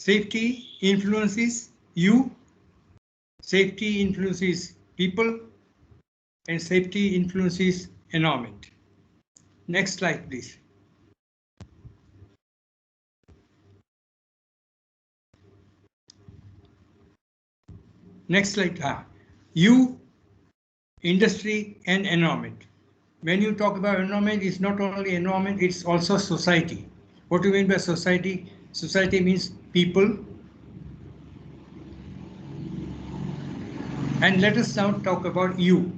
Safety influences you, safety influences people, and safety influences environment. Next slide, please. Next slide. You, industry, and environment. When you talk about environment, it's not only environment, it's also society. What do you mean by society? Society means people. And let us now talk about you.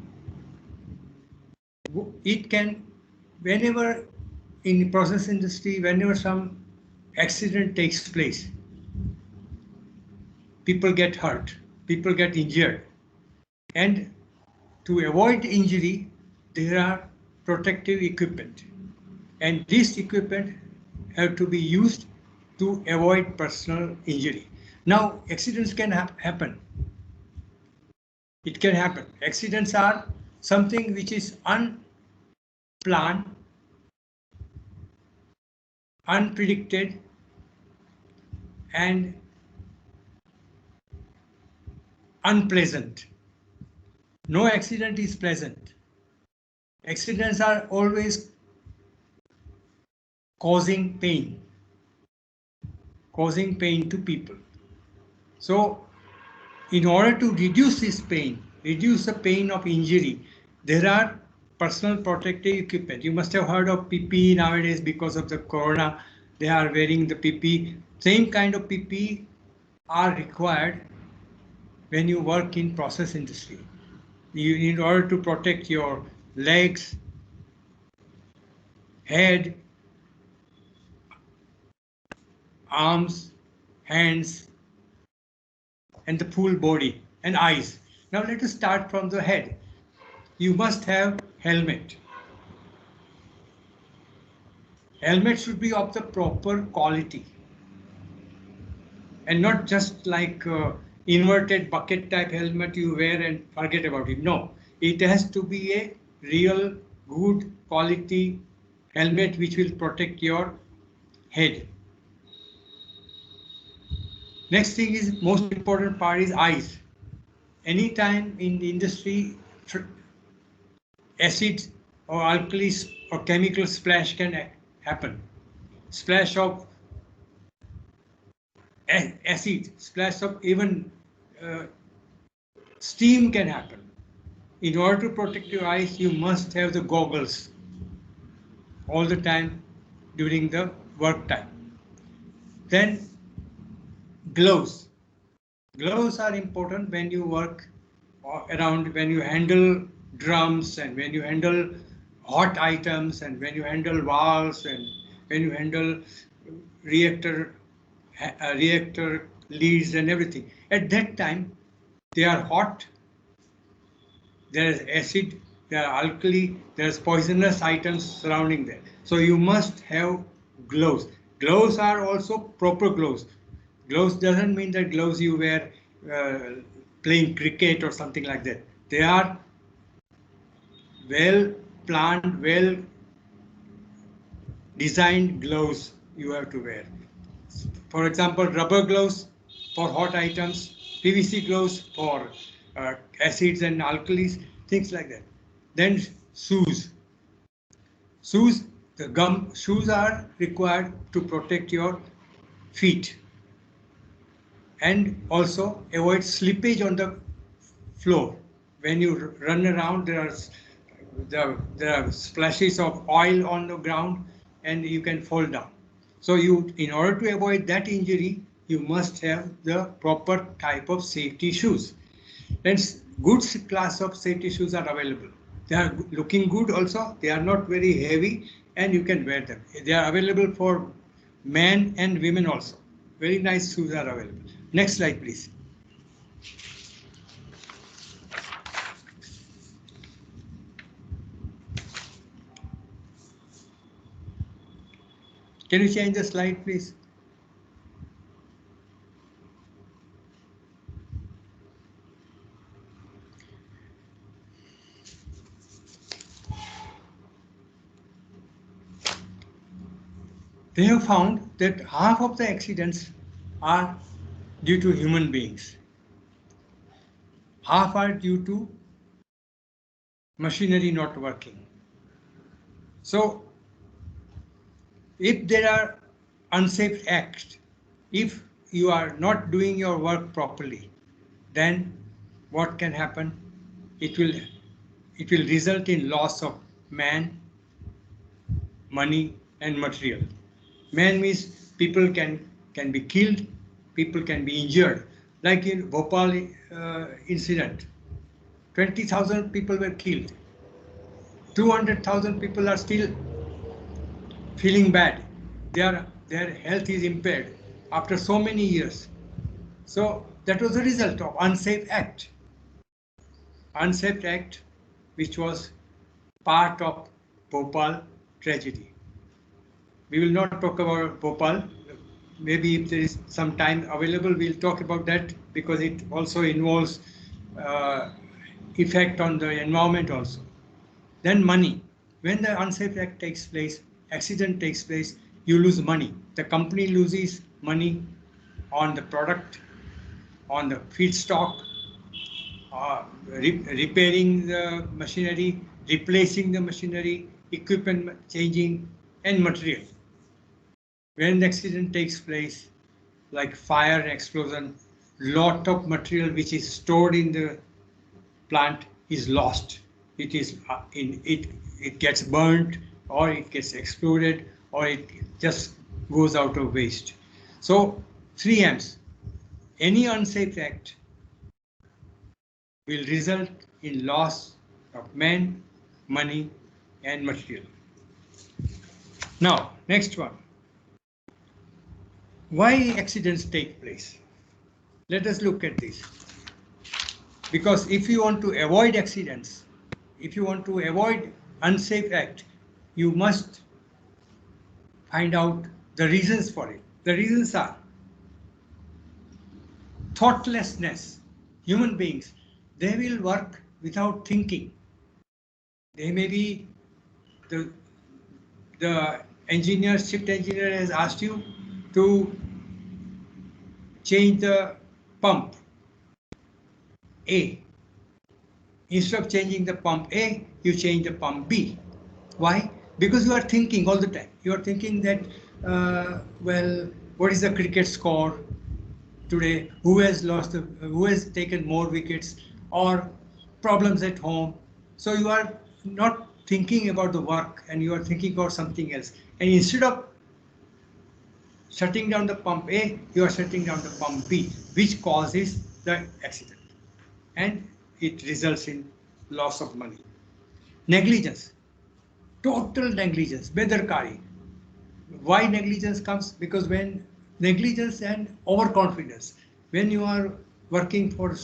It can, whenever in the process industry, whenever some accident takes place, people get hurt, people get injured. And to avoid injury, there are protective equipment. And this equipment have to be used to avoid personal injury. Now, accidents can happen. It can happen. Accidents are something which is unplanned, unpredicted, and unpleasant. No accident is pleasant. Accidents are always causing pain to people. So, in order to reduce this pain, reduce the pain of injury, there are personal protective equipment. You must have heard of PPE nowadays because of the corona. They are wearing the PPE. Same kind of PPE are required when you work in process industry. In order to protect your legs, head, arms, hands, and the full body and eyes. Now let us start from the head. You must have helmet. Helmet should be of the proper quality and not just like inverted bucket type helmet you wear and forget about it. No, it has to be a real good quality helmet which will protect your head. Next thing is most important part is eyes. Anytime in the industry, acid or alkalis or chemical splash can happen. Splash of acid, splash of even steam can happen. In order to protect your eyes, you must have the goggles all the time during the work time. Then gloves. Gloves are important when you work around, when you handle drums and when you handle hot items and when you handle valves and when you handle reactor leads and everything. At that time, they are hot, there is acid, there are alkali, there is poisonous items surrounding them. So you must have gloves. Gloves are also proper gloves. Gloves doesn't mean that gloves you wear playing cricket or something like that. They are well planned, well designed gloves you have to wear. For example, rubber gloves for hot items, PVC gloves for acids and alkalis, things like that. Then shoes. Shoes are required to protect your feet and also avoid slippage on the floor. When you run around, there are splashes of oil on the ground and you can fall down. So in order to avoid that injury, you must have the proper type of safety shoes. And good class of safety shoes are available. They are looking good also. They are not very heavy and you can wear them. They are available for men and women also. Very nice shoes are available. Next slide, please. Can you change the slide, please? They have found that half of the accidents are due to human beings. Half are due to machinery not working. So if there are unsafe acts, if you are not doing your work properly, then what can happen? It will result in loss of man, money, and material. Man means people can be killed, people can be injured. Like in Bhopal incident, 20,000 people were killed. 200,000 people are still feeling bad. Their health is impaired after so many years. So that was the result of unsafe act. Unsafe act which was part of Bhopal tragedy. We will not talk about Bhopal. Maybe if there is some time available, we'll talk about that because it also involves effect on the environment also. Then money. When the unsafe act takes place, accident takes place, you lose money. The company loses money on the product, on the feedstock, repairing the machinery, replacing the machinery, equipment changing, and material. When the accident takes place, like fire and explosion, lot of material which is stored in the plant is lost. It is it gets burnt, or it gets exploded, or it just goes out of waste. So 3 M's. Any unsafe act will result in loss of men, money, and material. Now, next one. Why accidents take place? Let us look at this. Because if you want to avoid accidents, if you want to avoid unsafe act, you must find out the reasons for it. The reasons are thoughtlessness. Human beings, they will work without thinking. They may be the engineer, shift engineer has asked you to change the pump A. Instead of changing the pump A, you change the pump B. Why? Because you are thinking all the time. You are thinking that, well, what is the cricket score today? Who has taken more wickets, or problems at home? So you are not thinking about the work, and you are thinking about something else. And instead of shutting down the pump A, you are shutting down the pump B, which causes the accident. And it results in loss of money. Negligence, total negligence, bedarkari. Why negligence comes? Because when negligence and overconfidence, when you are working for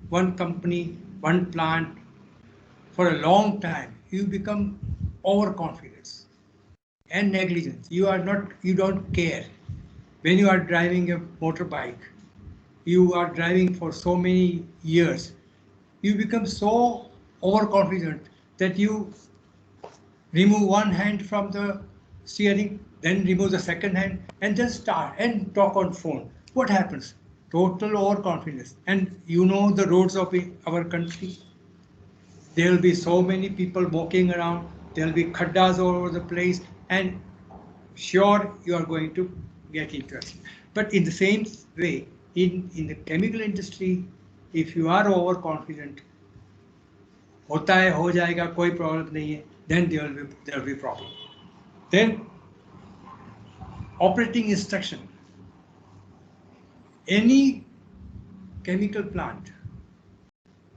one company, one plant for a long time, you become overconfident and negligence. You don't care. When you are driving a motorbike, you are driving for so many years, you become so overconfident that you remove one hand from the steering, then remove the second hand, and just start and talk on phone. What happens? Total overconfidence. And you know the roads of our country. There will be so many people walking around. There will be khaddas all over the place, and sure you are going to get into it. But in the same way, in the chemical industry, if you are overconfident, होता है, हो जाएगा, कोई problem नहीं है, then there will be problem. Then operating instruction. Any chemical plant,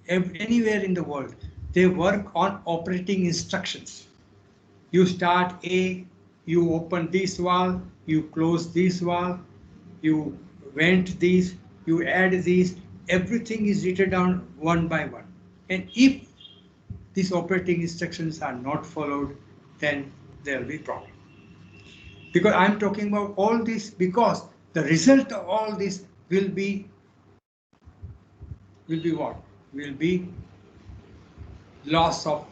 anywhere in the world, they work on operating instructions. You start A, you open this valve, you close this valve, you vent these, you add these, everything is written down one by one. And if these operating instructions are not followed, then there will be problem. Because I'm talking about all this because the result of all this will be what? Will be loss of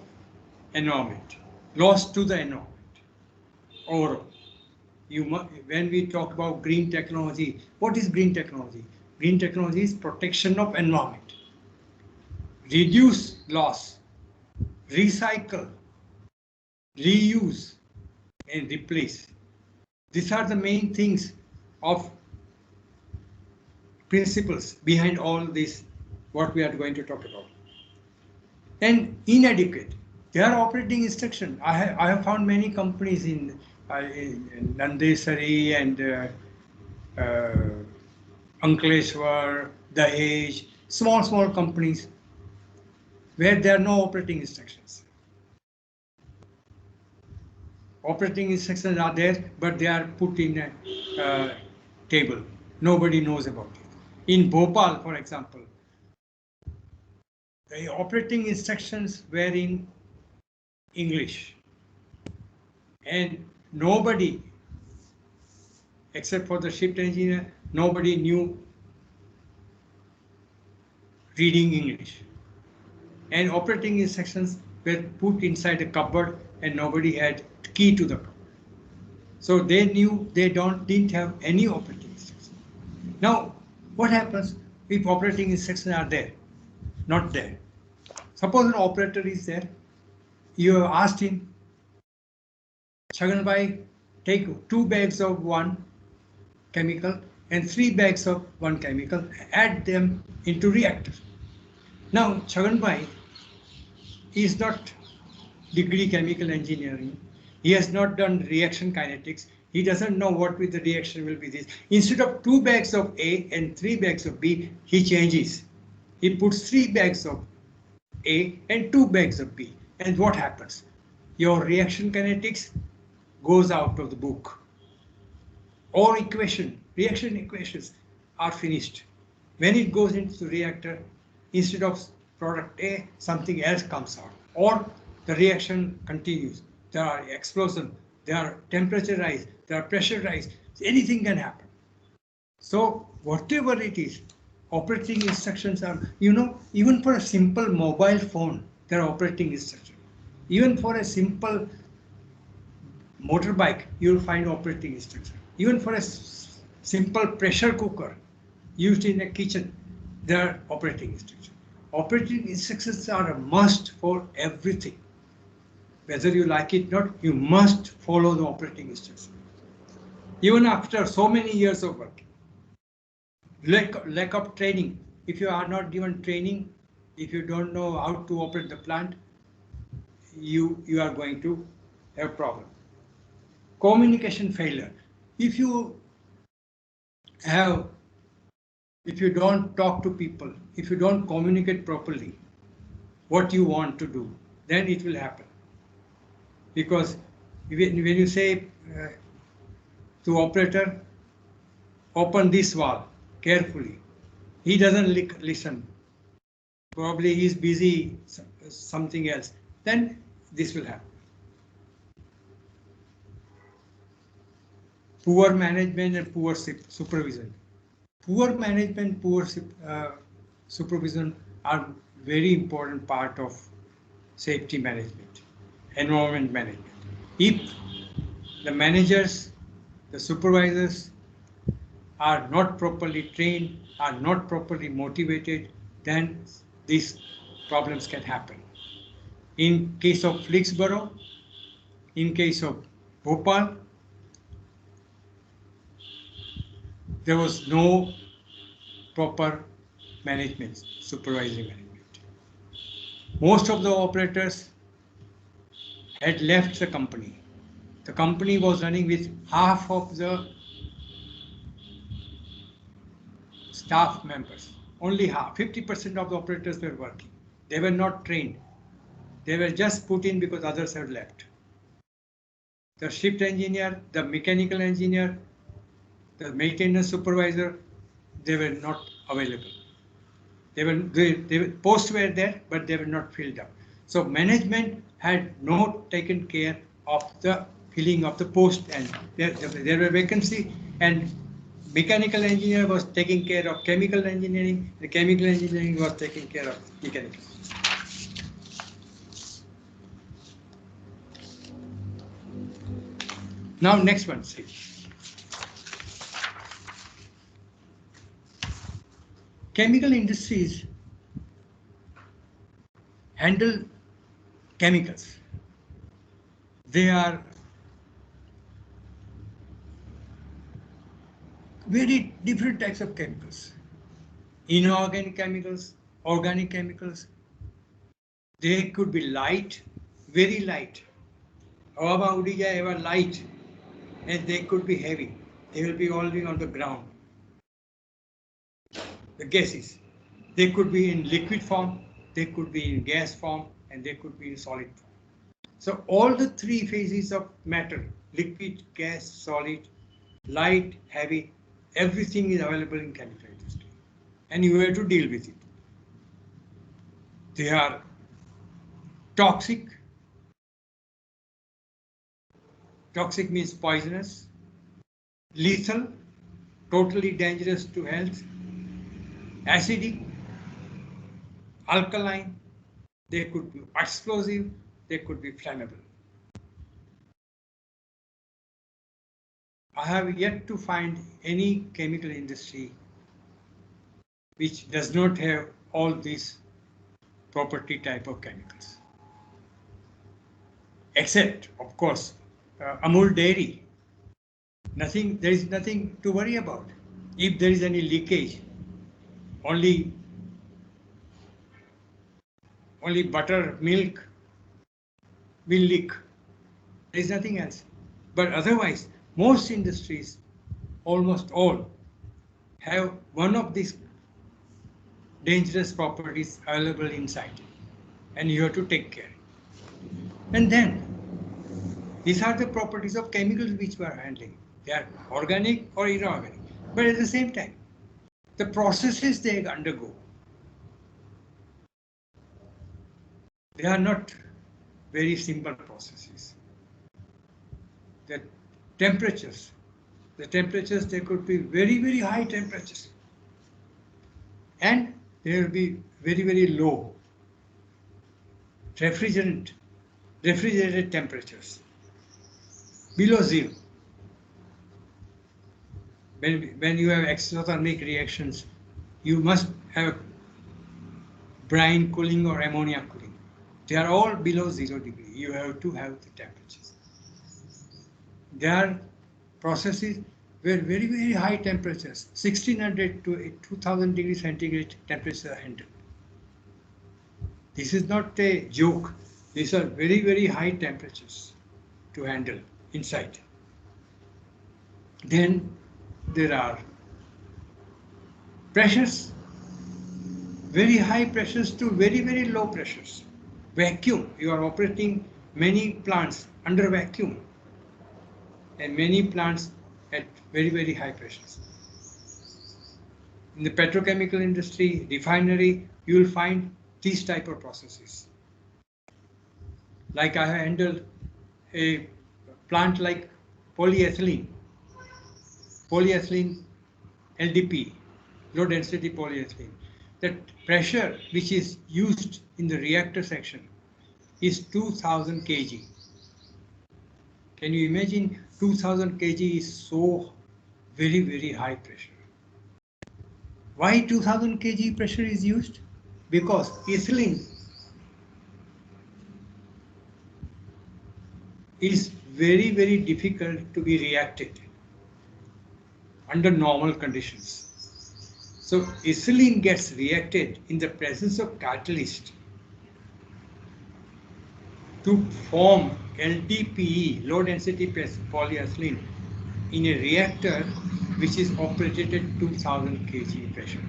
environment, loss to the environment overall. when we talk about green technology, what is green technology? Green technology is protection of environment, reduce loss, recycle, reuse, and replace. These are the main things of principles behind all this, what we are going to talk about. And inadequate. They are operating instruction. I have found many companies in Nandesari and Ankleshwar, Dahej, small companies where there are no operating instructions. Operating instructions are there, but they are put in a table. Nobody knows about it. In Bhopal, for example, the operating instructions were in English, and nobody, except for the shift engineer, nobody knew reading English. And operating instructions were put inside a cupboard, and nobody had key to the cupboard. So they knew they didn't have any operating instructions. Now, what happens if operating instructions are there? Not there. Suppose an operator is there. You have asked him, Chhagan bhai, take 2 bags of one chemical and 3 bags of one chemical, add them into reactor. Now, Chhagan bhai is not degree chemical engineering. He has not done reaction kinetics. He doesn't know what the reaction will be this. Instead of 2 bags of A and 3 bags of B, he changes. He puts 3 bags of A and 2 bags of B. And what happens? Your reaction kinetics goes out of the book. Or reaction equations are finished. When it goes into the reactor, instead of product A, something else comes out. Or the reaction continues. There are explosions, there are temperature rise, there are pressure rise. Anything can happen. So whatever it is, operating instructions are, even for a simple mobile phone, there are operating instructions. Even for a simple motorbike, you will find operating instructions. Even for a simple pressure cooker used in a kitchen, there are operating instructions. Operating instructions are a must for everything. Whether you like it or not, you must follow the operating instructions. Even after so many years of work. Lack of training. If you are not given training, if you don't know how to operate the plant, you are going to have a problem. Communication failure. If you don't talk to people, if you don't communicate properly what you want to do, then it will happen. Because when you say to operator, open this valve carefully, he doesn't listen. Probably he's busy something else. Then this will happen. Poor management and poor supervision. Poor management, poor supervision are very important part of safety management, environment management. If the managers, the supervisors are not properly trained, are not properly motivated, then these problems can happen. In case of Flixborough, in case of Bhopal, there was no proper management, supervisory management. Most of the operators had left the company. The company was running with half of the staff members, only half, 50% of the operators were working. They were not trained. They were just put in because others had left. The shift engineer, the mechanical engineer, the maintenance supervisor, they were not available. Posts were there, but they were not filled up. So management had not taken care of the filling of the post, and there were vacancy, and mechanical engineer was taking care of chemical engineering, the chemical engineering was taking care of mechanical. Now next one, see. chemical industries handle chemicals. They are very different types of chemicals. Inorganic chemicals, organic chemicals. They could be light, very light. Hawama udi jaye ever light, and they could be heavy. They will be already on the ground. The gases. They could be in liquid form, they could be in gas form, and they could be in solid form. So all the three phases of matter, liquid, gas, solid, light, heavy, everything is available in chemical industry. And you have to deal with it. They are toxic. Toxic means poisonous, lethal, totally dangerous to health, acidic, alkaline, they could be explosive, they could be flammable. I have yet to find any chemical industry which does not have all these property type of chemicals. Except, of course, Amul Dairy. There is nothing to worry about. If there is any leakage, only butter, milk will leak. There is nothing else. But otherwise, most industries, almost all, have one of these dangerous properties available inside, and you have to take care. And then, these are the properties of chemicals which we are handling. They are organic or inorganic. But at the same time, the processes they undergo, they are not very simple processes. The temperatures, they could be very, very high temperatures. And they will be very, very low refrigerated temperatures, below zero. When you have exothermic reactions, you must have brine cooling or ammonia cooling. They are all below 0 degree. You have to have the temperatures. There are processes where very, very high temperatures, 1600 to 2000 degrees centigrade temperatures are handled. This is not a joke. These are very, very high temperatures to handle inside. Then there are pressures, very high pressures to very, very low pressures. Vacuum, you are operating many plants under vacuum, and many plants at very, very high pressures. In the petrochemical industry, refinery, you will find these type of processes. Like I have handled a plant like polyethylene LDP, low density polyethylene. The pressure which is used in the reactor section is 2000 kg. Can you imagine 2000 kg is so very, very high pressure? Why 2000 kg pressure is used? Because ethylene is very, very difficult to be reacted under normal conditions. So ethylene gets reacted in the presence of catalyst to form LDPE, low density polyethylene, in a reactor which is operated at 2000 kg pressure.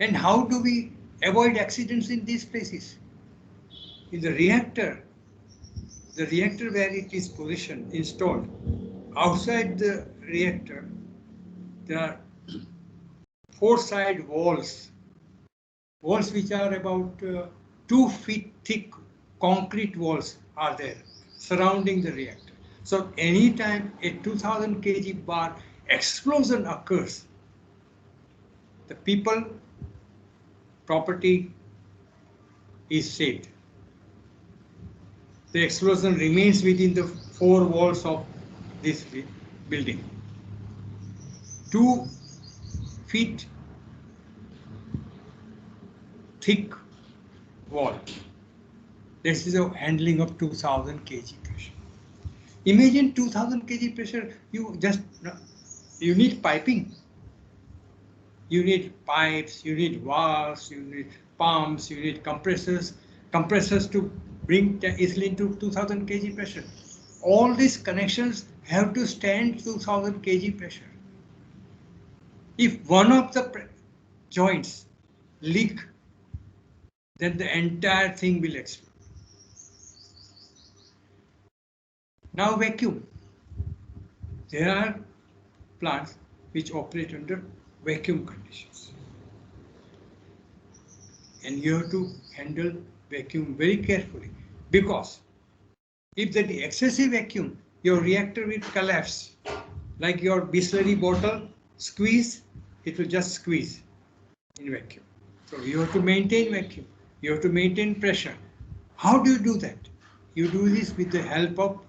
And how do we avoid accidents in these places? In the reactor where it is positioned, installed, outside the reactor, there are 4 side walls which are about 2 feet thick concrete walls are there surrounding the reactor. So anytime a 2000 kg bar explosion occurs, the people, property is saved. The explosion remains within the 4 walls of this building. To feet thick wall. This is a handling of 2000 kg pressure. Imagine 2000 kg pressure, you need piping. You need pipes, you need valves, you need pumps, you need compressors to bring easily into 2000 kg pressure. All these connections have to stand 2000 kg pressure. If one of the joints leak, then the entire thing will explode. Now vacuum. There are plants which operate under vacuum conditions. And you have to handle vacuum very carefully, because if there is excessive vacuum, your reactor will collapse. Like your Bisleri bottle, squeeze, it will just squeeze in vacuum. So you have to maintain vacuum. You have to maintain pressure. How do you do that? You do this with the help of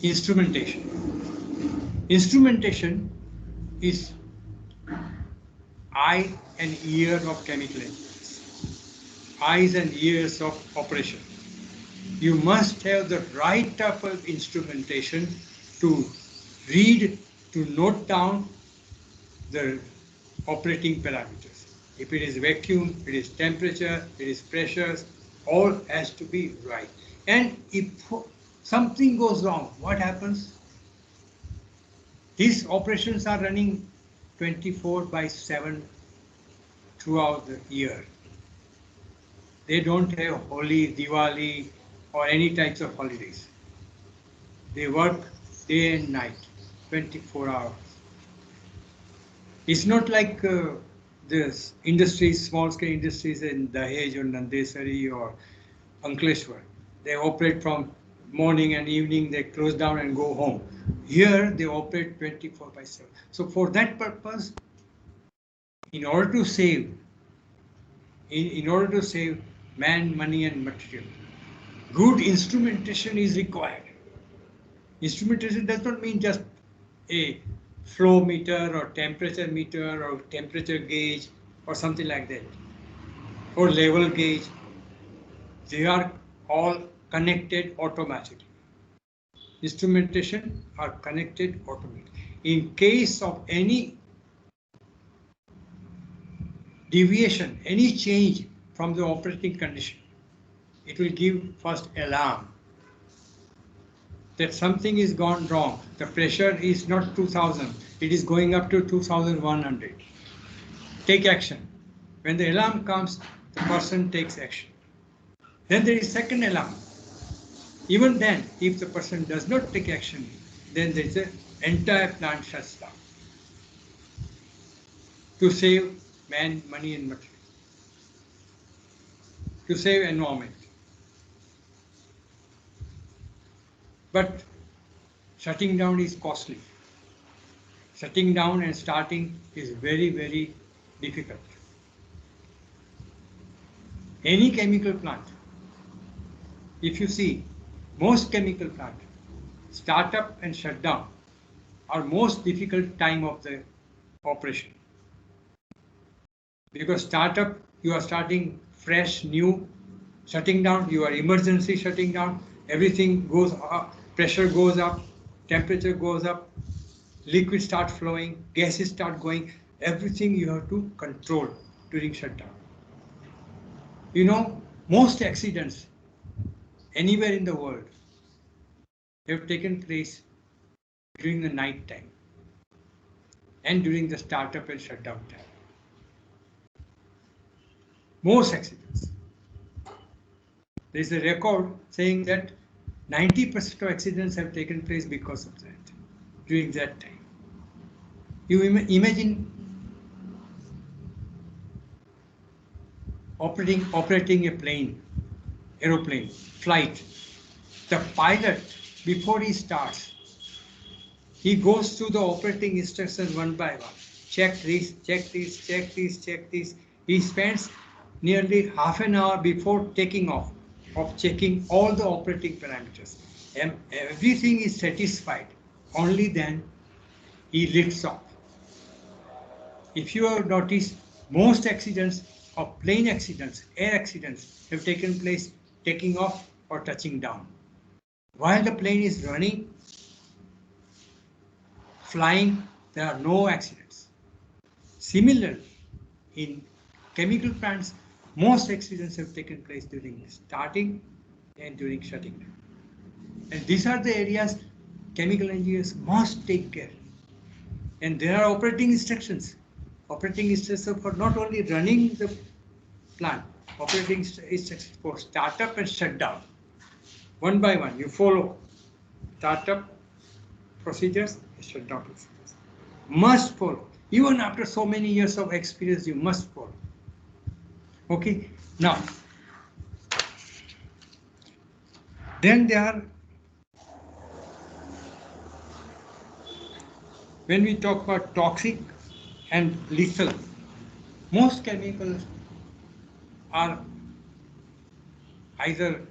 instrumentation. Instrumentation is eye and ear of chemical engineers, eyes and ears of operation. You must have the right type of instrumentation to read, to note down the operating parameters. If it is vacuum, it is temperature, it is pressures, all has to be right. And if something goes wrong, what happens? These operations are running 24/7 throughout the year. They don't have Holi, Diwali, or any types of holidays. They work day and night, 24 hours. It's not like this industries, small-scale industries in Dahej or Nandesari or Ankleshwar. They operate from morning and evening, they close down and go home. Here, they operate 24/7. So for that purpose, in order to save man, money, and material, good instrumentation is required. Instrumentation does not mean just a flow meter or temperature gauge or something like that, or level gauge. They are all connected automatically. Instrumentation are connected automatically. In case of any deviation, any change from the operating condition, it will give first alarm that something is gone wrong. The pressure is not 2000, it is going up to 2100. Take action. When the alarm comes, the person takes action. Then there is second alarm. Even then, if the person does not take action, then there is an entire plant shuts down to save man, money, and material, to save environment. But shutting down is costly. Shutting down and starting is very, very difficult. Any chemical plant, if you see, most chemical plants, startup and shutdown are most difficult time of the operation. Because startup, you are starting fresh, new. Shutting down, you are emergency shutting down. Everything goes up, pressure goes up, temperature goes up, liquids start flowing, gases start going. Everything you have to control during shutdown. You know, most accidents anywhere in the world have taken place during the night time and during the startup and shutdown time. Most accidents. There is a record saying that 90% of accidents have taken place because of that, during that time. You imagine operating a plane, aeroplane, flight. The pilot, before he starts, he goes through the operating instructions one by one. Check this, check this, check this, check this. He spends nearly half an hour before taking off of checking all the operating parameters. And everything is satisfied. Only then he lifts off. If you have noticed, most accidents of plane accidents, air accidents have taken place taking off or touching down. While the plane is running, flying, there are no accidents. Similarly, in chemical plants, most accidents have taken place during starting and during shutting down. And these are the areas chemical engineers must take care. And there are operating instructions. Operating instructions for not only running the plant, operating instructions for startup and shutdown. One by one, you follow startup procedures, shutdown procedures. Must follow. Even after so many years of experience, you must follow. Okay, now, then there are, when we talk about toxic and lethal, most chemicals are either,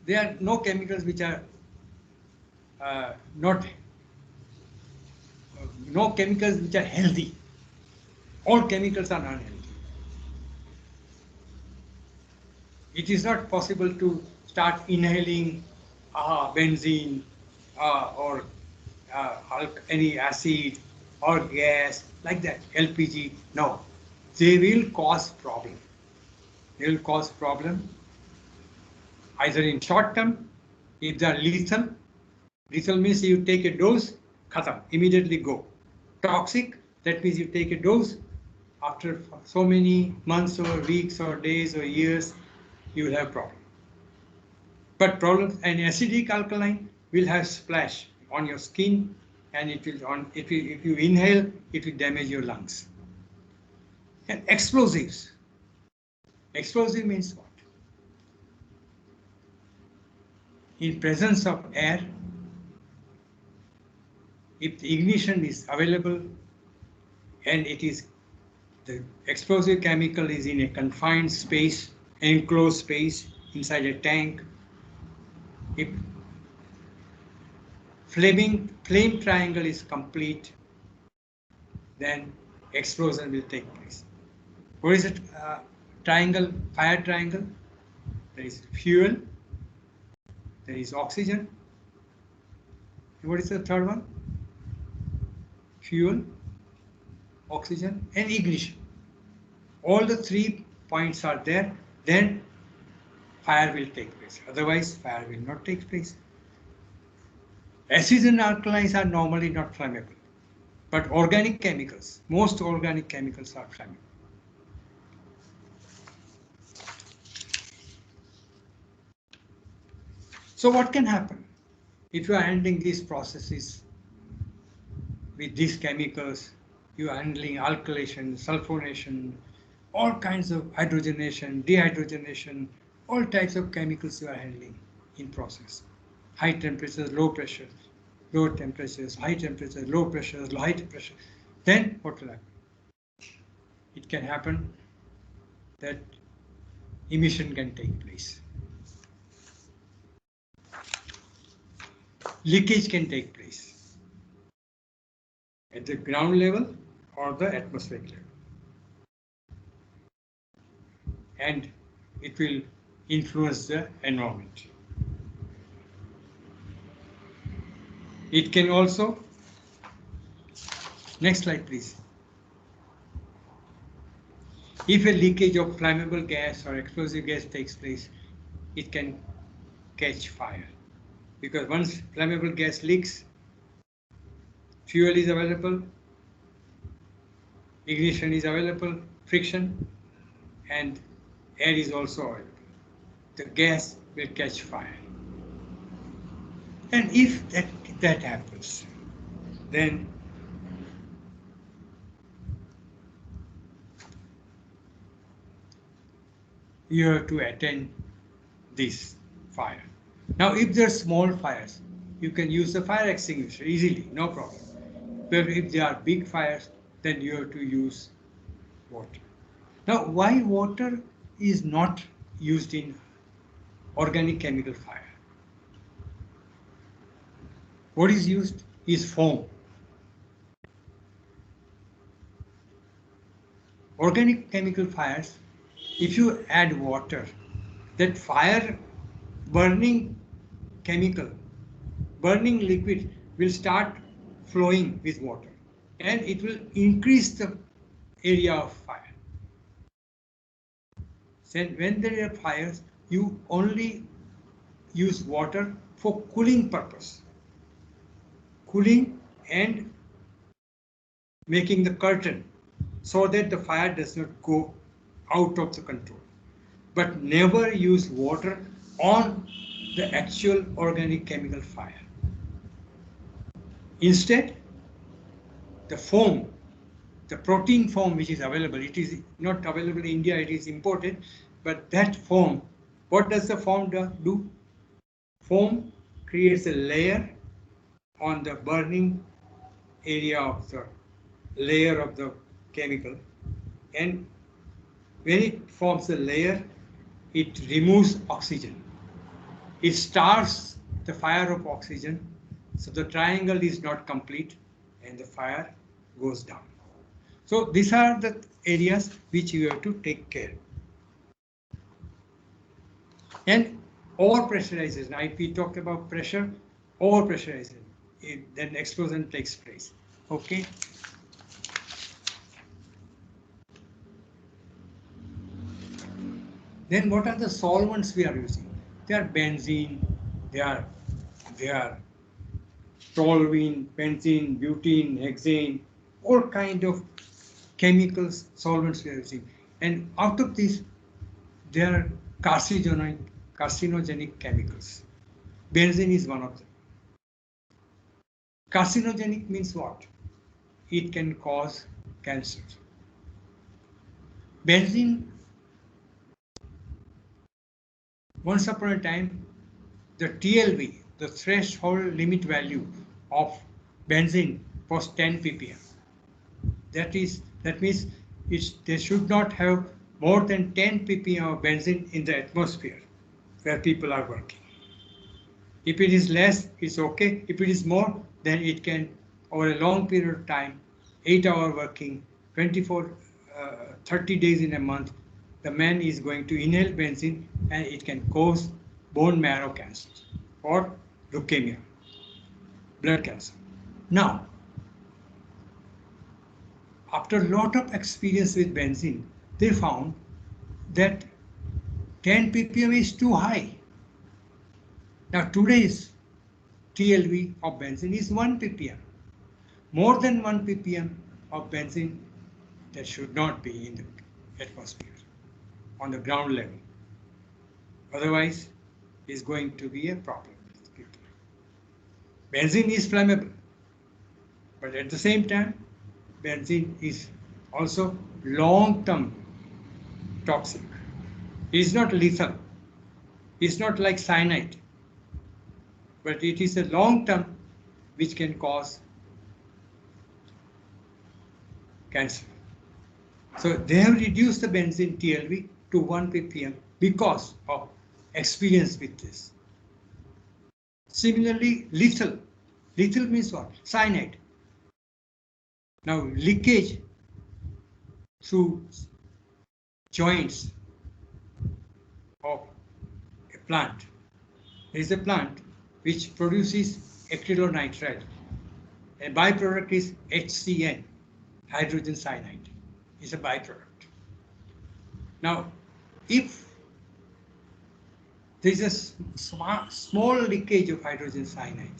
there are no chemicals which are no chemicals which are healthy. All chemicals are unhealthy. It is not possible to start inhaling benzene or any acid or gas like that, LPG. No, they will cause problem. They will cause problem either in short term, if they are lethal. Lethal means you take a dose, khatam, immediately go. Toxic, that means you take a dose, after so many months or weeks or days or years, you will have problem. But problem, an acidic alkaline will have splash on your skin, and it will if you inhale, it will damage your lungs. And explosives. Explosive means what? In presence of air, if the ignition is available and it is, the explosive chemical is in a confined space, enclosed space inside a tank, if flame triangle is complete, then explosion will take place. What is it? Triangle, fire triangle? There is fuel, there is oxygen. What is the third one? Fuel, oxygen, and ignition. All the 3 points are there, then fire will take place. Otherwise, fire will not take place. Acids and alkalis are normally not flammable, but organic chemicals, most organic chemicals are flammable. So what can happen if you are handling these processes with these chemicals? You are handling alkylation, sulfonation, all kinds of hydrogenation, dehydrogenation, all types of chemicals you are handling in process. High temperatures, low pressures, low temperatures, high temperatures, low pressures, high pressure. Then what will happen? It can happen that emission can take place. Leakage can take place at the ground level or the atmospheric level. And it will influence the environment. It can also, next slide please. If a leakage of flammable gas or explosive gas takes place, it can catch fire. Because once flammable gas leaks, fuel is available, ignition is available, friction, and air is also available. The gas will catch fire. And if that happens, then you have to attend this fire. Now, if there are small fires, you can use the fire extinguisher easily, no problem. But if there are big fires, then you have to use water. Now, why water is not used in organic chemical fire? What is used is foam. organic chemical fires, if you add water, that fire burning chemical, burning liquid will start flowing with water and it will increase the area of fire. So when there are fires, you only use water for cooling purpose. Cooling and making the curtain so that the fire does not go out of the control. But never use water on the actual organic chemical fire. Instead, the foam, the protein foam which is available, it is not available in India, it is imported, but that foam, what does the foam do? Foam creates a layer on the burning area of the layer of the chemical, and when it forms a layer, it removes oxygen. It starts the fire of oxygen, so the triangle is not complete and the fire goes down. So these are the areas which you have to take care. And overpressurization, if we talk about pressure, overpressurization, then explosion takes place. Okay. Then what are the solvents we are using? They are benzene, they are toluene, benzene, butene, hexane, all kind of chemicals, solvents we are using. And out of these, there are carcinogenic chemicals. Benzene is one of them. Carcinogenic means what? It can cause cancer. Benzene, once upon a time, the TLV, the threshold limit value of benzene, was 10 ppm. That means they should not have more than 10 ppm of benzene in the atmosphere where people are working. If it is less, it's okay. If it is more, then it can, over a long period of time, 8-hour working, 30 days in a month, the man is going to inhale benzene and it can cause bone marrow cancer or leukemia, blood cancer. Now, after a lot of experience with benzene, they found that 10 ppm is too high. Now today's TLV of benzene is 1 ppm. More than 1 ppm of benzene, that should not be in the atmosphere on the ground level. Otherwise, is going to be a problem with people. Benzene is flammable, but at the same time, benzene is also long-term toxic. It is not lethal. It's not like cyanide, but it is a long-term which can cause cancer. So they have reduced the benzene TLV to 1 ppm because of experience with this. Similarly, lethal. Lethal means what? Cyanide. Now, leakage through joints of a plant. There is a plant which produces acrylonitrile. A byproduct is HCN, hydrogen cyanide. It's a byproduct. Now, if there is a small leakage of hydrogen cyanide,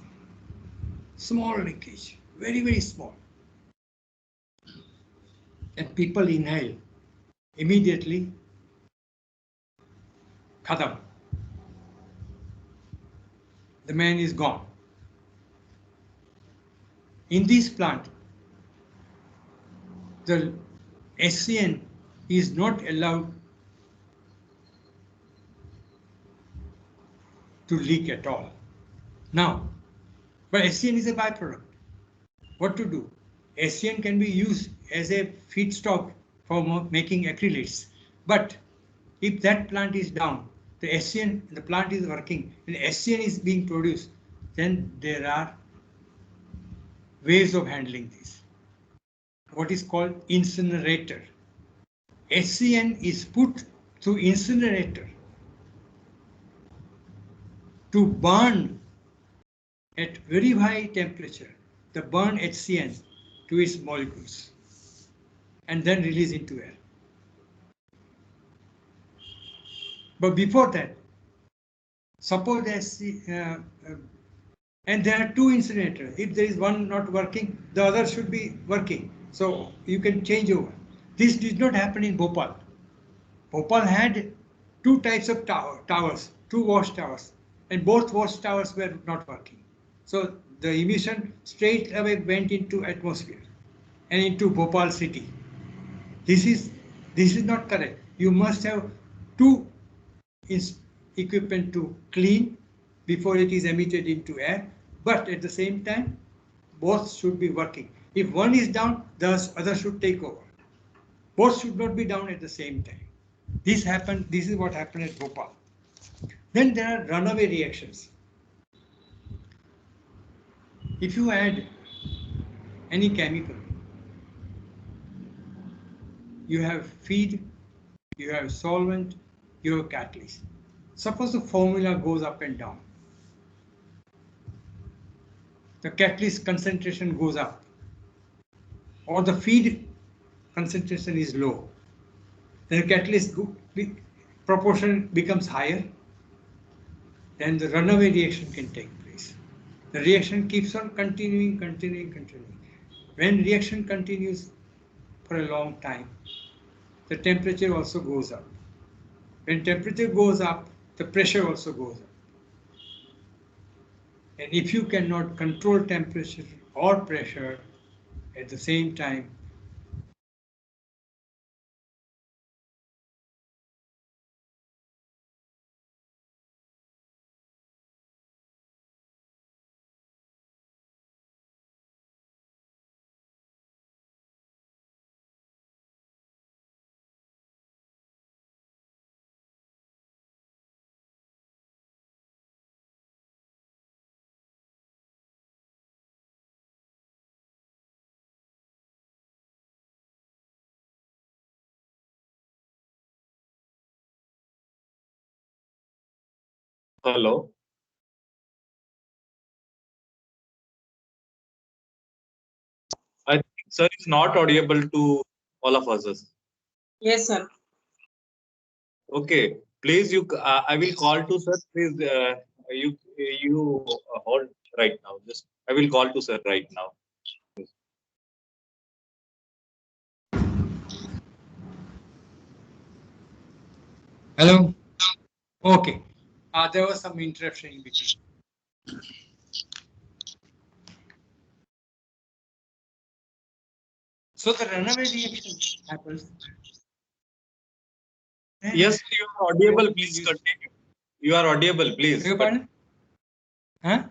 small leakage, very, very small, and people inhale, immediately, khadam. The man is gone. In this plant, the HCN is not allowed to leak at all. Now, but HCN is a byproduct. What to do? HCN can be used as a feedstock for making acrylates. But if that plant is down, the plant is working, and HCN is being produced, then there are ways of handling this. What is called incinerator. HCN is put through incinerator to burn at very high temperature, the burn HCN to its molecules and then release into air. But before that, suppose and there are two incinerators. If there is one not working, the other should be working. So you can change over. This did not happen in Bhopal. Bhopal had two types of towers, two wash towers, and both wash towers were not working. So the emission straight away went into atmosphere and into Bhopal city. This is not correct. You must have two equipment to clean before it is emitted into air, but at the same time, both should be working. If one is down, the other should take over. Both should not be down at the same time. This is what happened at Bhopal. Then there are runaway reactions. If you add any chemical, you have feed, you have solvent, you have catalyst. Suppose the formula goes up and down. The catalyst concentration goes up, or the feed concentration is low. Then the catalyst proportion becomes higher, then the runaway reaction can take place. The reaction keeps on continuing. When reaction continues for a long time, the temperature also goes up. When temperature goes up, the pressure also goes up. And if you cannot control temperature or pressure at the same time, Hello. I think sir is not audible to all of us. Yes, sir. Okay, please I will call to sir. Please you hold right now. Just I will call to sir right now. hello? Okay. There was some interruption in between. So the runaway reaction happens. Yes, you are audible. Please continue. You are audible. Please. Huh?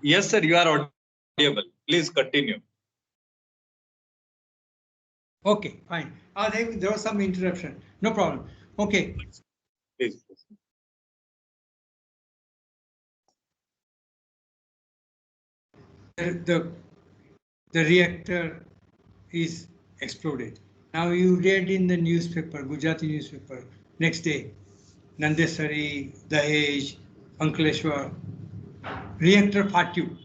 Yes, sir. You are audible. Please continue. Okay, fine. There was some interruption. No problem. Okay. Please. The reactor is exploded. Now you read in the newspaper, Gujarati newspaper, next day, Nandesari, Dahej, Ankleshwar, reactor fatigued.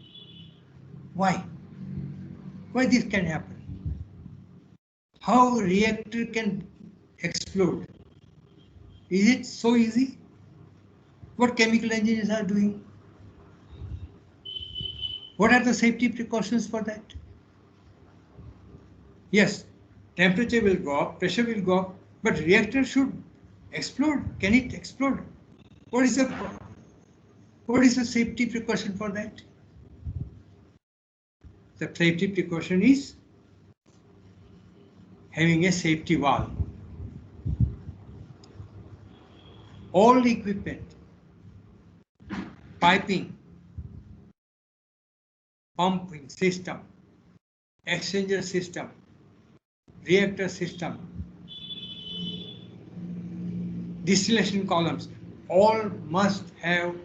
Why? Why this can happen? How reactor can explode? Is it so easy? What chemical engineers are doing? What are the safety precautions for that? Yes, temperature will go up, pressure will go up, but reactor should explode. Can it explode? What is the safety precaution for that? The safety precaution is having a safety valve. All equipment, piping, pumping system, exchanger system, reactor system, distillation columns, all must have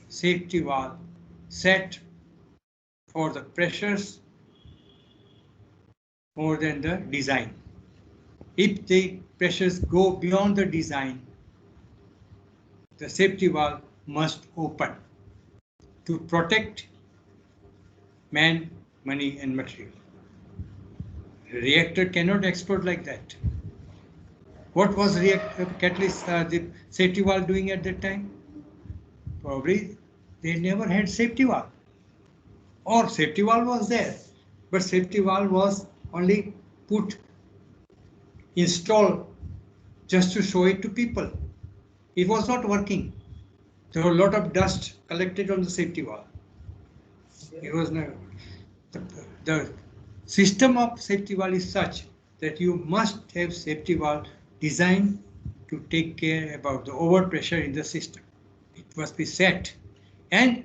safety valve set for the pressures more than the design. If the pressures go beyond the design, the safety valve must open to protect man, money, and material. A reactor cannot explode like that. What was catalyst, the safety valve doing at that time? Probably they never had safety valve, or safety valve was there, but safety valve was only installed just to show it to people. It was not working. There was a lot of dust collected on the safety valve. It was not. The system of safety valve is such that you must have safety valve designed to take care about the overpressure in the system. It must be set, and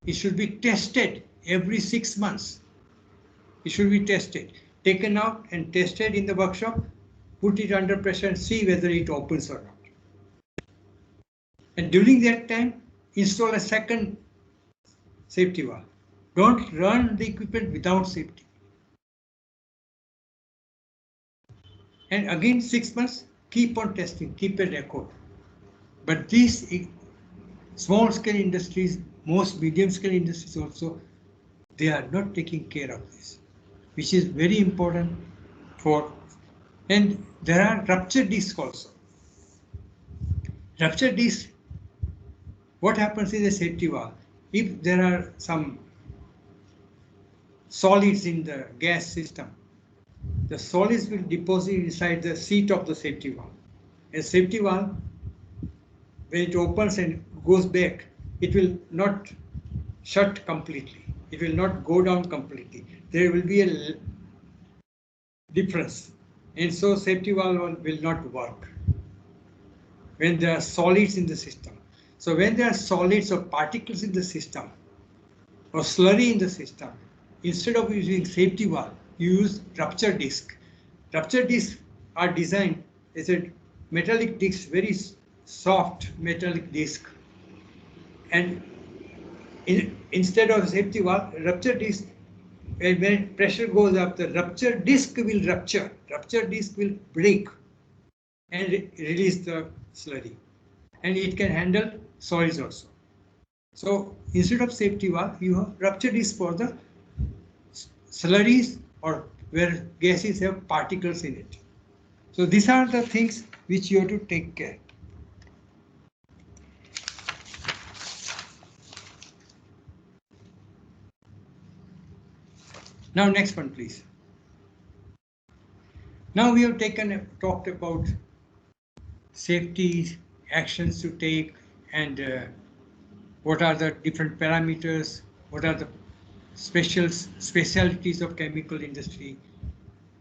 it should be tested every 6 months. It should be tested, taken out and tested in the workshop, put it under pressure and see whether it opens or not. And during that time, install a second safety valve. Don't run the equipment without safety. And again, 6 months, keep on testing, keep a record. But these small scale industries, most medium scale industries also, they are not taking care of this, which is very important for, and there are rupture discs also. Rupture disc, what happens in a safety valve? If there are some solids in the gas system, the solids will deposit inside the seat of the safety valve. A safety valve, when it opens and goes back, it will not shut completely. It will not go down completely. There will be a difference. And so safety valve will not work when there are solids in the system. So when there are solids or particles in the system or slurry in the system, instead of using safety valve, you use rupture disc. Rupture discs are designed as a metallic disc, very soft metallic disc. And instead of safety valve, rupture disc, when pressure goes up, the rupture disc will rupture. Rupture disc will break and release the slurry. And it can handle solids also. So instead of safety valve, you have rupture disc for the slurries or where gases have particles in it. So these are the things which you have to take care. Now next one, please. Now we have talked about safety actions to take and what are the different parameters, what are the specialties of chemical industry.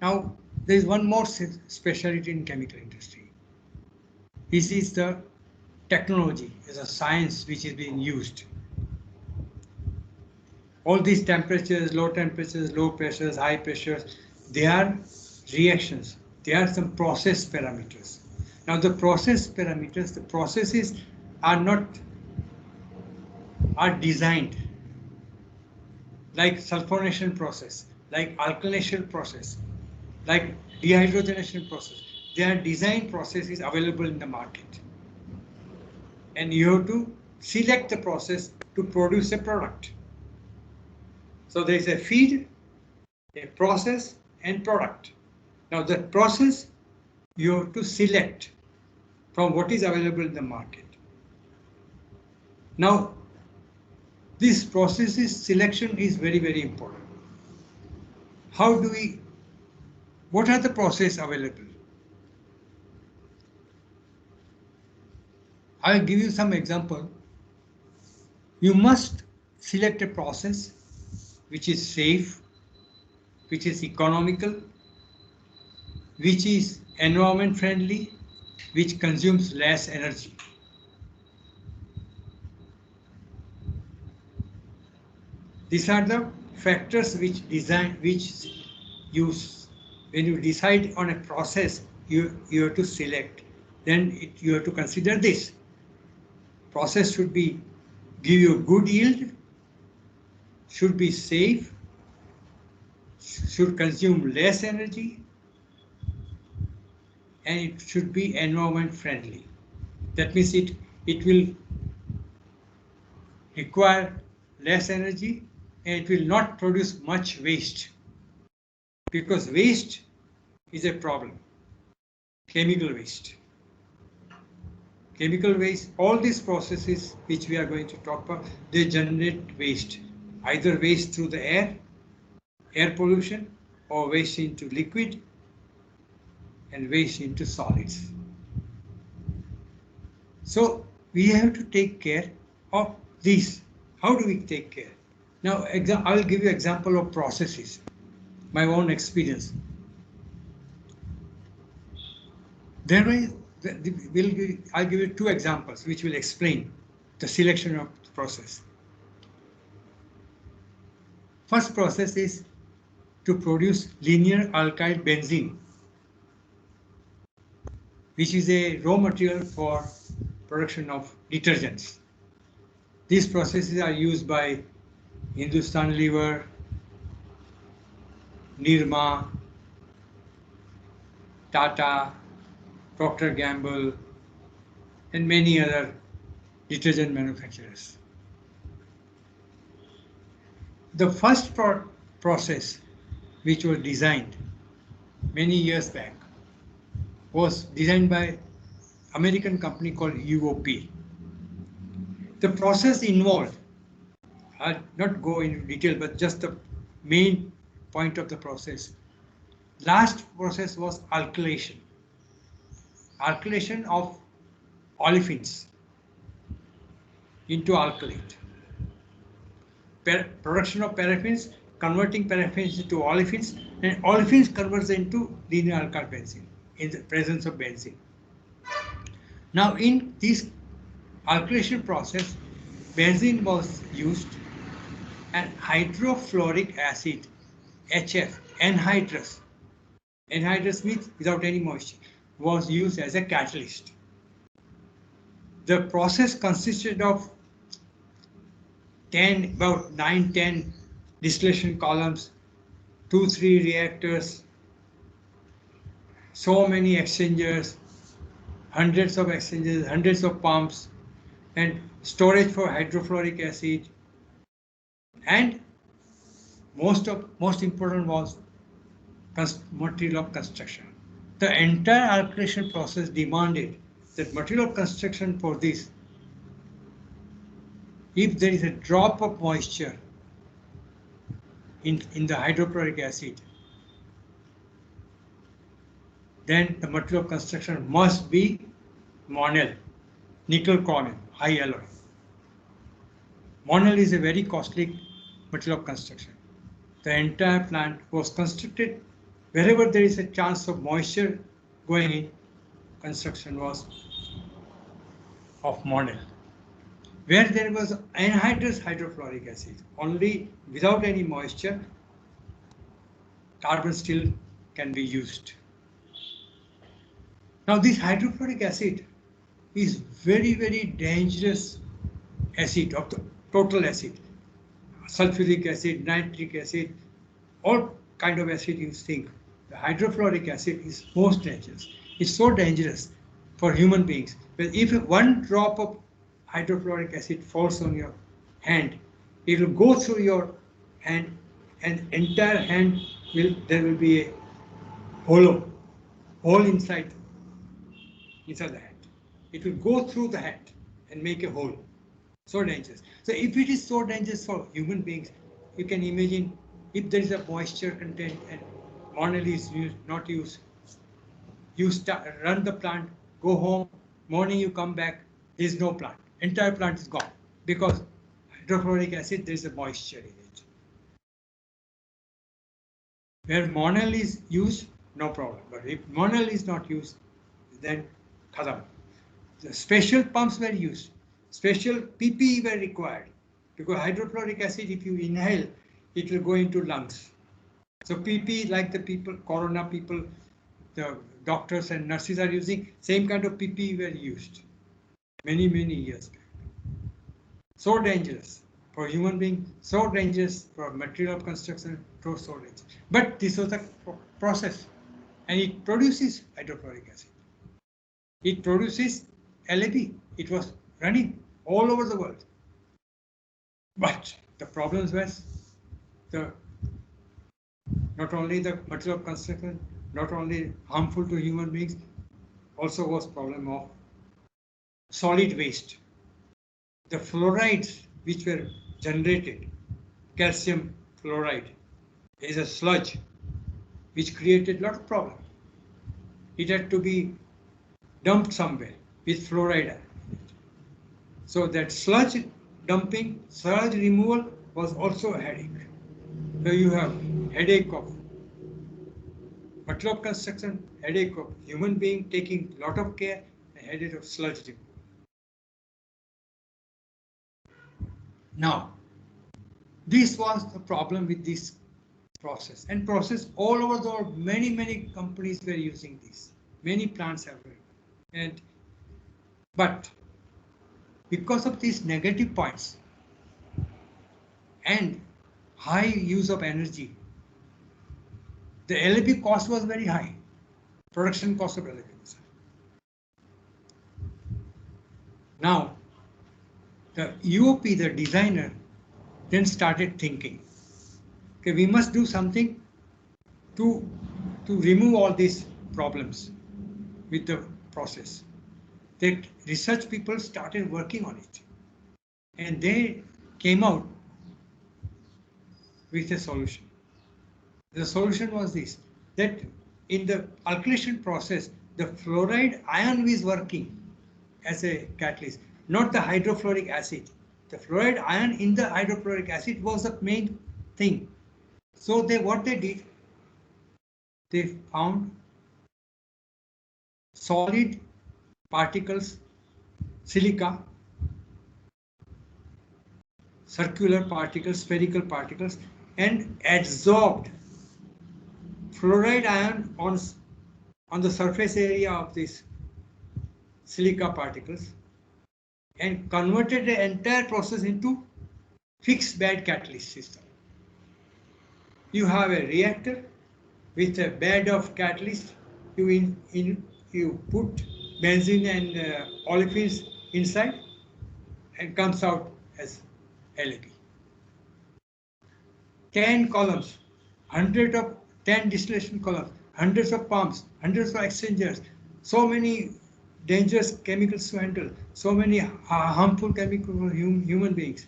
Now there is one more specialty in chemical industry. This is the technology as a science which is being used. All these temperatures, low pressures, high pressures, they are reactions. They are some process parameters. Now the process parameters, the processes are designed like sulfonation process, like alkylation process, like dehydrogenation process. They are design processes available in the market. And you have to select the process to produce a product. So there is a feed, a process, and product. Now the process you have to select from what is available in the market. Now this processes selection is very, very important. What are the processes available? I'll give you some example. You must select a process which is safe, which is economical, which is environment friendly, which consumes less energy. These are the factors when you decide on a process, you have to select. Then you have to consider this. Process should give you good yield, should be safe, should consume less energy, and it should be environment friendly. That means it will require less energy and it will not produce much waste, because waste is a problem. Chemical waste. Chemical waste, all these processes which we are going to talk about, they generate waste. Either waste through the air pollution, or waste into liquid, and waste into solids. So we have to take care of these. How do we take care? Now I'll give you example of processes, my own experience. I'll give you two examples which will explain the selection of the process. First process is to produce linear alkyl benzene, which is a raw material for production of detergents. These processes are used by Hindustan Lever, Nirma, Tata, Procter & Gamble, and many other detergent manufacturers. The first process which was designed many years back was designed by American company called UOP. The process involved, I'll not go into detail, but just the main point of the process. Last process was alkylation. Alkylation of olefins into alkylate. Production of paraffins, converting paraffins into olefins, and olefins converts into linear alkyl benzene in the presence of benzene. Now in this alkylation process, benzene was used and hydrofluoric acid, HF, anhydrous means without any moisture, was used as a catalyst. The process consisted of about 9-10 distillation columns, 2-3 reactors, so many exchangers, hundreds of exchangers, hundreds of pumps, and storage for hydrofluoric acid, and most important was material of construction. The entire alkylation process demanded that material of construction for this, if there is a drop of moisture in the hydrochloric acid, then the material of construction must be Monel, nickel chromium, high alloy. Monel is a very costly material of construction. The entire plant was constructed wherever there is a chance of moisture going in, construction was of Monel. Where there was anhydrous hydrofluoric acid, only without any moisture, carbon steel can be used. Now this hydrofluoric acid is very, very dangerous acid of the total acid. Sulfuric acid, nitric acid, all kind of acid you think. The hydrofluoric acid is most dangerous. It's so dangerous for human beings. But if one drop of hydrofluoric acid falls on your hand, it will go through your hand, and entire hand there will be a hole inside the hand. It will go through the hand and make a hole. So dangerous. So if it is so dangerous for human beings, you can imagine if there is a moisture content and Monel is not used, you run the plant, go home, morning you come back, there is no plant. Entire plant is gone because hydrofluoric acid, there is a moisture in it. Where Monel is used, no problem. But if Monel is not used, then khadam. The special pumps were used. Special PPE were required because hydrofluoric acid, if you inhale, it will go into lungs. So PPE, like the people, corona people, the doctors and nurses are using, same kind of PPE were used many, many years back. So dangerous for human being, so dangerous for material of construction, so dangerous. But this was a process and it produces hydrofluoric acid. It produces LAB. It was running all over the world. But the problems were the not only the material of construction, not only harmful to human beings, also was problem of solid waste. The fluorides which were generated, calcium fluoride, is a sludge which created a lot of problem. It had to be dumped somewhere with fluoride. So that sludge dumping, sludge removal was also a headache. So you have headache of material of construction, headache of human being taking lot of care, and headache of sludge removal. Now, this was the problem with this process, and process all over the world. Many companies were using this. Many plants have it. But because of these negative points and high use of energy, the LAB cost was very high. Production cost of LAB was high. Now, the UOP, the designer, then started thinking, okay, we must do something to remove all these problems with the process. The research people started working on it, and they came out with a solution. The solution was this, that in the alkylation process, the fluoride ion is working as a catalyst, not the hydrofluoric acid. The fluoride ion in the hydrofluoric acid was the main thing. So what they did, they found solid particles, silica, circular particles, spherical particles, and adsorbed fluoride ion on the surface area of these silica particles and converted the entire process into fixed bed catalyst system. You have a reactor with a bed of catalyst. You put benzene and olefins inside and comes out as LAB. 10 columns, 10 distillation columns, hundreds of pumps, hundreds of exchangers, so many dangerous chemicals to handle, so many harmful chemicals for human beings.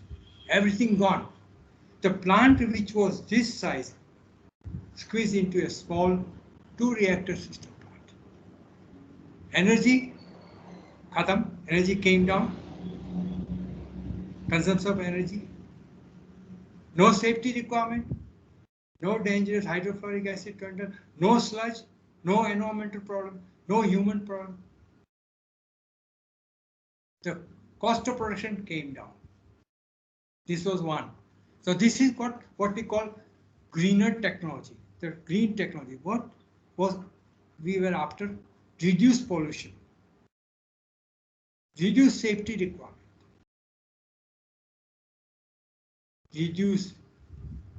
Everything gone. The plant which was this size squeezed into a small 2-reactor system plant. Energy, khatam, energy came down, consumption of energy, no safety requirement, no dangerous hydrofluoric acid content, no sludge, no environmental problem, no human problem. The cost of production came down. This was one. So this is what we call greener technology. The green technology. What was we were after? Reduce pollution, reduce safety requirement, reduce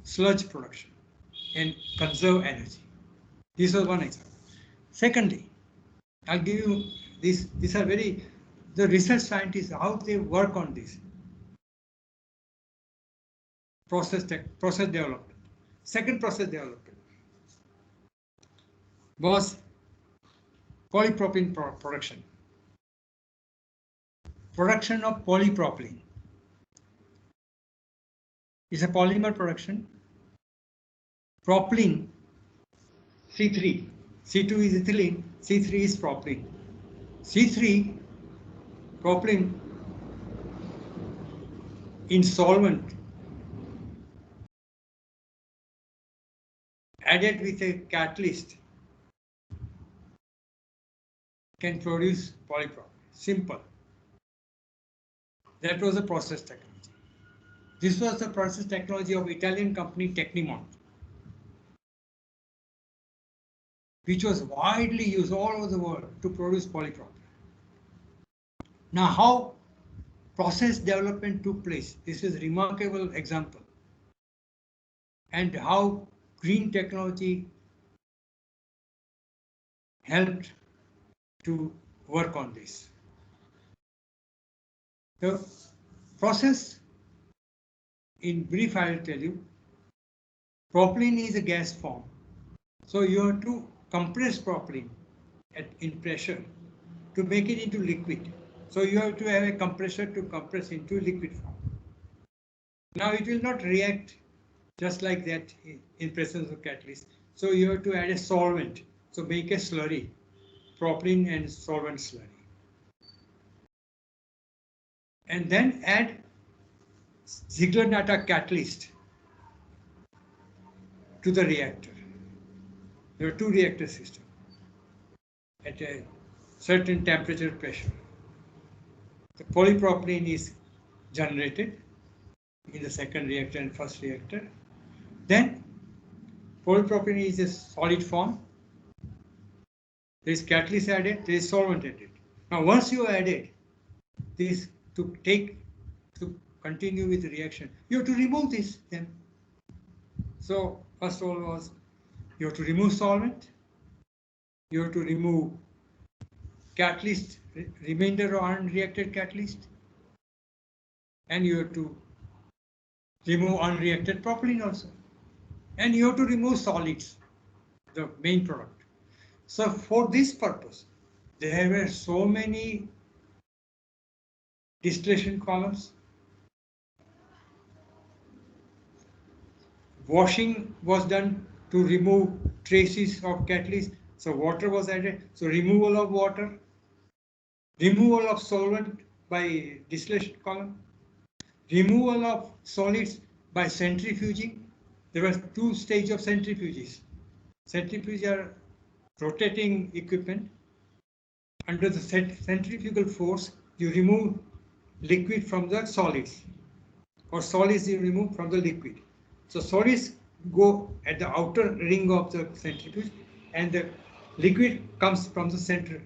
sludge production, and conserve energy. This was one example. Secondly, I'll give you this. These are the research scientists, how they work on this. Process development. Second process development was polypropylene production. Production of polypropylene is a polymer production. Propylene, C3, C2 is ethylene, C3 is propylene. C3, propylene in solvent added with a catalyst can produce polypropylene. Simple. That was the process technology. This was the process technology of Italian company Tecnimont, which was widely used all over the world to produce polypropylene. Now, how process development took place, this is a remarkable example, and how green technology helped to work on this. The process, in brief, I will tell you, propylene is a gas form. So you have to compress propylene in pressure to make it into liquid. So you have to have a compressor to compress into liquid form. Now it will not react just like that in presence of catalyst. So you have to add a solvent. So make a slurry, propylene and solvent slurry. And then add Ziegler-Natta catalyst to the reactor. There are two reactor systems at a certain temperature pressure. The polypropylene is generated in the second reactor and first reactor. Then polypropylene is a solid form. There is catalyst added, there is solvent added. Now once you added this to continue with the reaction, you have to remove this then. So first of all was you have to remove solvent, you have to remove catalyst, remainder of unreacted catalyst, and you have to remove unreacted propylene also. And you have to remove solids, the main product. So for this purpose, there were so many distillation columns. Washing was done to remove traces of catalyst. So water was added. So removal of water, removal of solvent by distillation column, removal of solids by centrifuging. There were two stages of centrifuges. Centrifuges are rotating equipment. Under the centrifugal force, you remove liquid from the solids, or solids you remove from the liquid. So solids go at the outer ring of the centrifuge, and the liquid comes from the center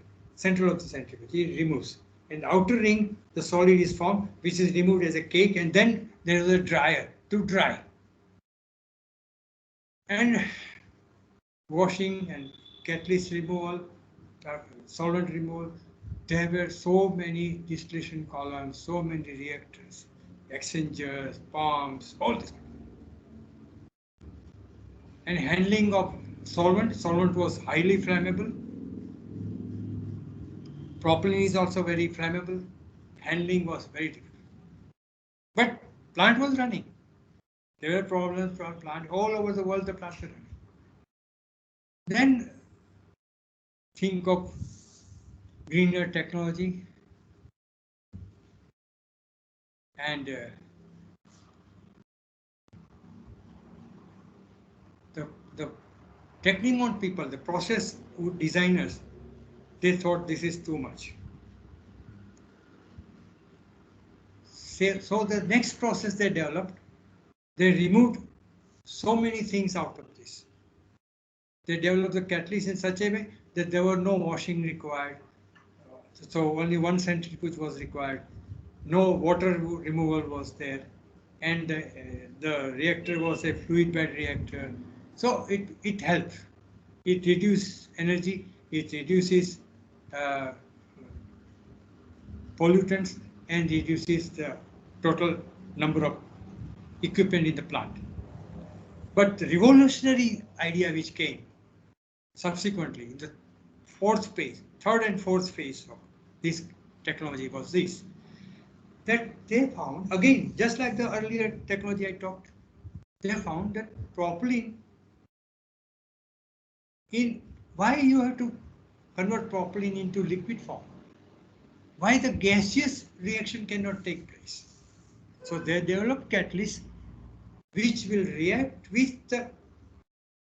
of the centrifuge. It removes. In the outer ring, the solid is formed, which is removed as a cake, and then there is a dryer to dry. And washing and catalyst removal, solvent removal. There were so many distillation columns, so many reactors, exchangers, pumps, all this. And handling of solvent was highly flammable. Propylene is also very flammable. Handling was very difficult. But plant was running. There were problems for plant all over the world. The plants were running. Then think of greener technology, and the Technimont people, the process designers, they thought this is too much. So the next process they developed, they removed so many things out of this. They developed the catalyst in such a way that there were no washing required. So only one centrifuge was required. No water removal was there. And the reactor was a fluid bed reactor. So it helps. It reduces energy. It reduces pollutants and reduces the total number of equipment in the plant. But the revolutionary idea which came subsequently in the third and fourth phase of this technology was this, that they found, again, just like the earlier technology I talked, they found that propylene, why you have to convert propylene into liquid form? Why the gaseous reaction cannot take place? So they developed catalysts which will react with the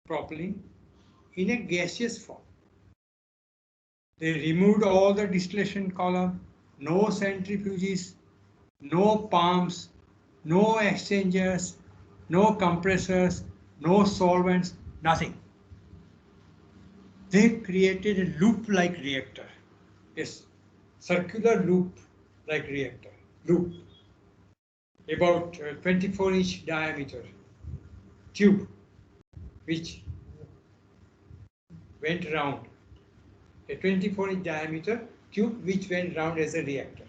propylene in a gaseous form. They removed all the distillation column, no centrifuges, no pumps, no exchangers, no compressors, no solvents, nothing. They created a loop-like reactor, yes, circular loop-like reactor, loop, about 24-inch diameter tube, which went around a 24-inch diameter tube which went round as a reactor.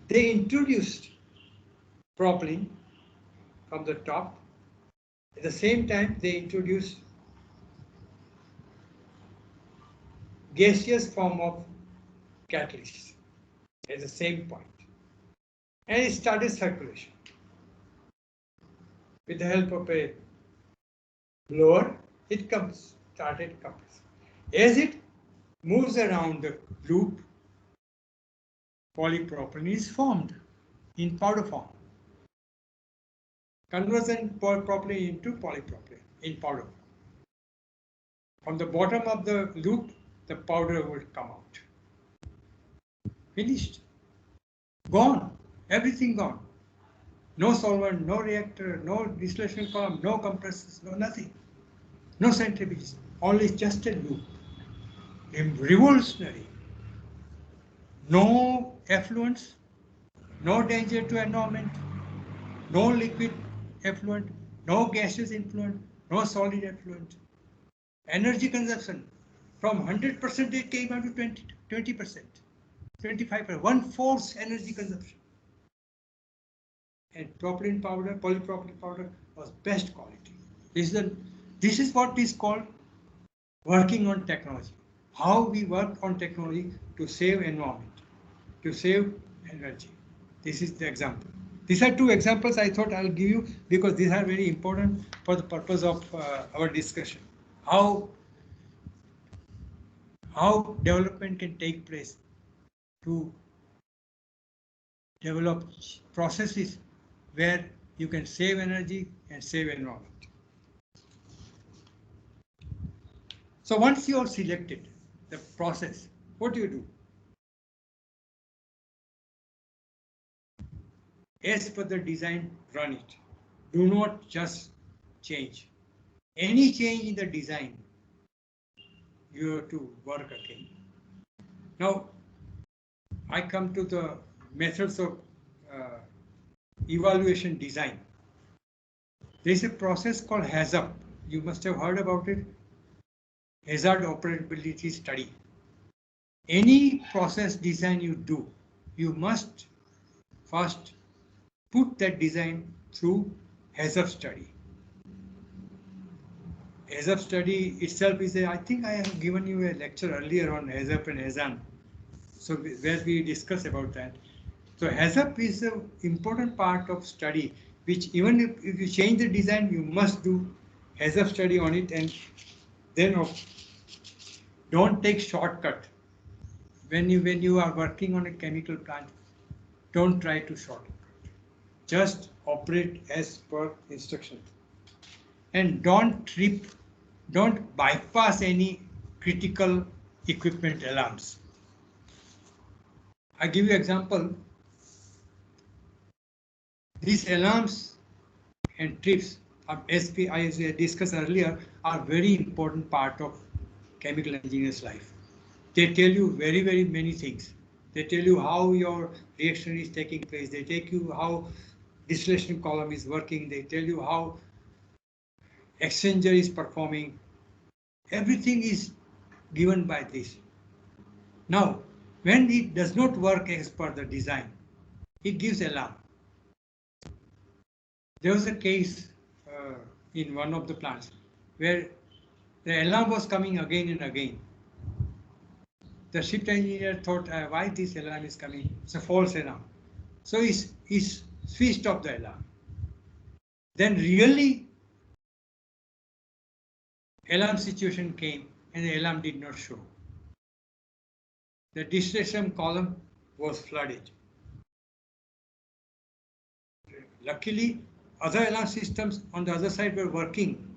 They introduced propylene from the top. At the same time, they introduced gaseous form of catalyst at the same point. And it started circulation. With the help of a blower, it started compressing. As it moves around the loop, polypropylene is formed in powder form. Conversion propylene into polypropylene in powder form. From the bottom of the loop, the powder will come out. Finished. Gone. Everything gone. No solvent, no reactor, no distillation column, no compressors, no nothing. No centrifuges. Only just a loop. Revolutionary. No effluents, no danger to environment, no liquid effluent, no gaseous effluent, no solid effluent. Energy consumption from 100% it came down to 20%, 25%, 1/4 energy consumption. And propylene powder, polypropylene powder was best quality. This is what is called working on technology. How we work on technology to save environment, to save energy. This is the example. These are two examples I thought I'll give you because these are very important for the purpose of our discussion. How development can take place to develop processes where you can save energy and save environment. So once you are selected the process, what do you do? As per the design, run it. Do not just change. Any change in the design, you have to work again. Now, I come to the methods of evaluation design. There is a process called HAZUP. You must have heard about it. Hazard operability study. Any process design you do, you must first put that design through HAZUP study. HAZUP study itself is I think I have given you a lecture earlier on HAZUP and HAZAN. So where we discuss about that. So HAZUP is an important part of study, which even if you change the design, you must do HAZUP study on it, and then don't take shortcut. When you are working on a chemical plant, don't try to shortcut. Just operate as per instruction. And don't bypass any critical equipment alarms. I give you example. These alarms and trips, as I discussed earlier, are very important part of chemical engineer's life. They tell you very, very many things. They tell you how your reaction is taking place. They tell you how distillation column is working. They tell you how exchanger is performing. Everything is given by this. Now, when it does not work as per the design, it gives alarm. There was a case in one of the plants where the alarm was coming again and again. The shift engineer thought, why this alarm is coming? It's a false alarm. So he switched off the alarm. Then really alarm situation came and the alarm did not show. The distillation column was flooded. Luckily, other alarm systems on the other side were working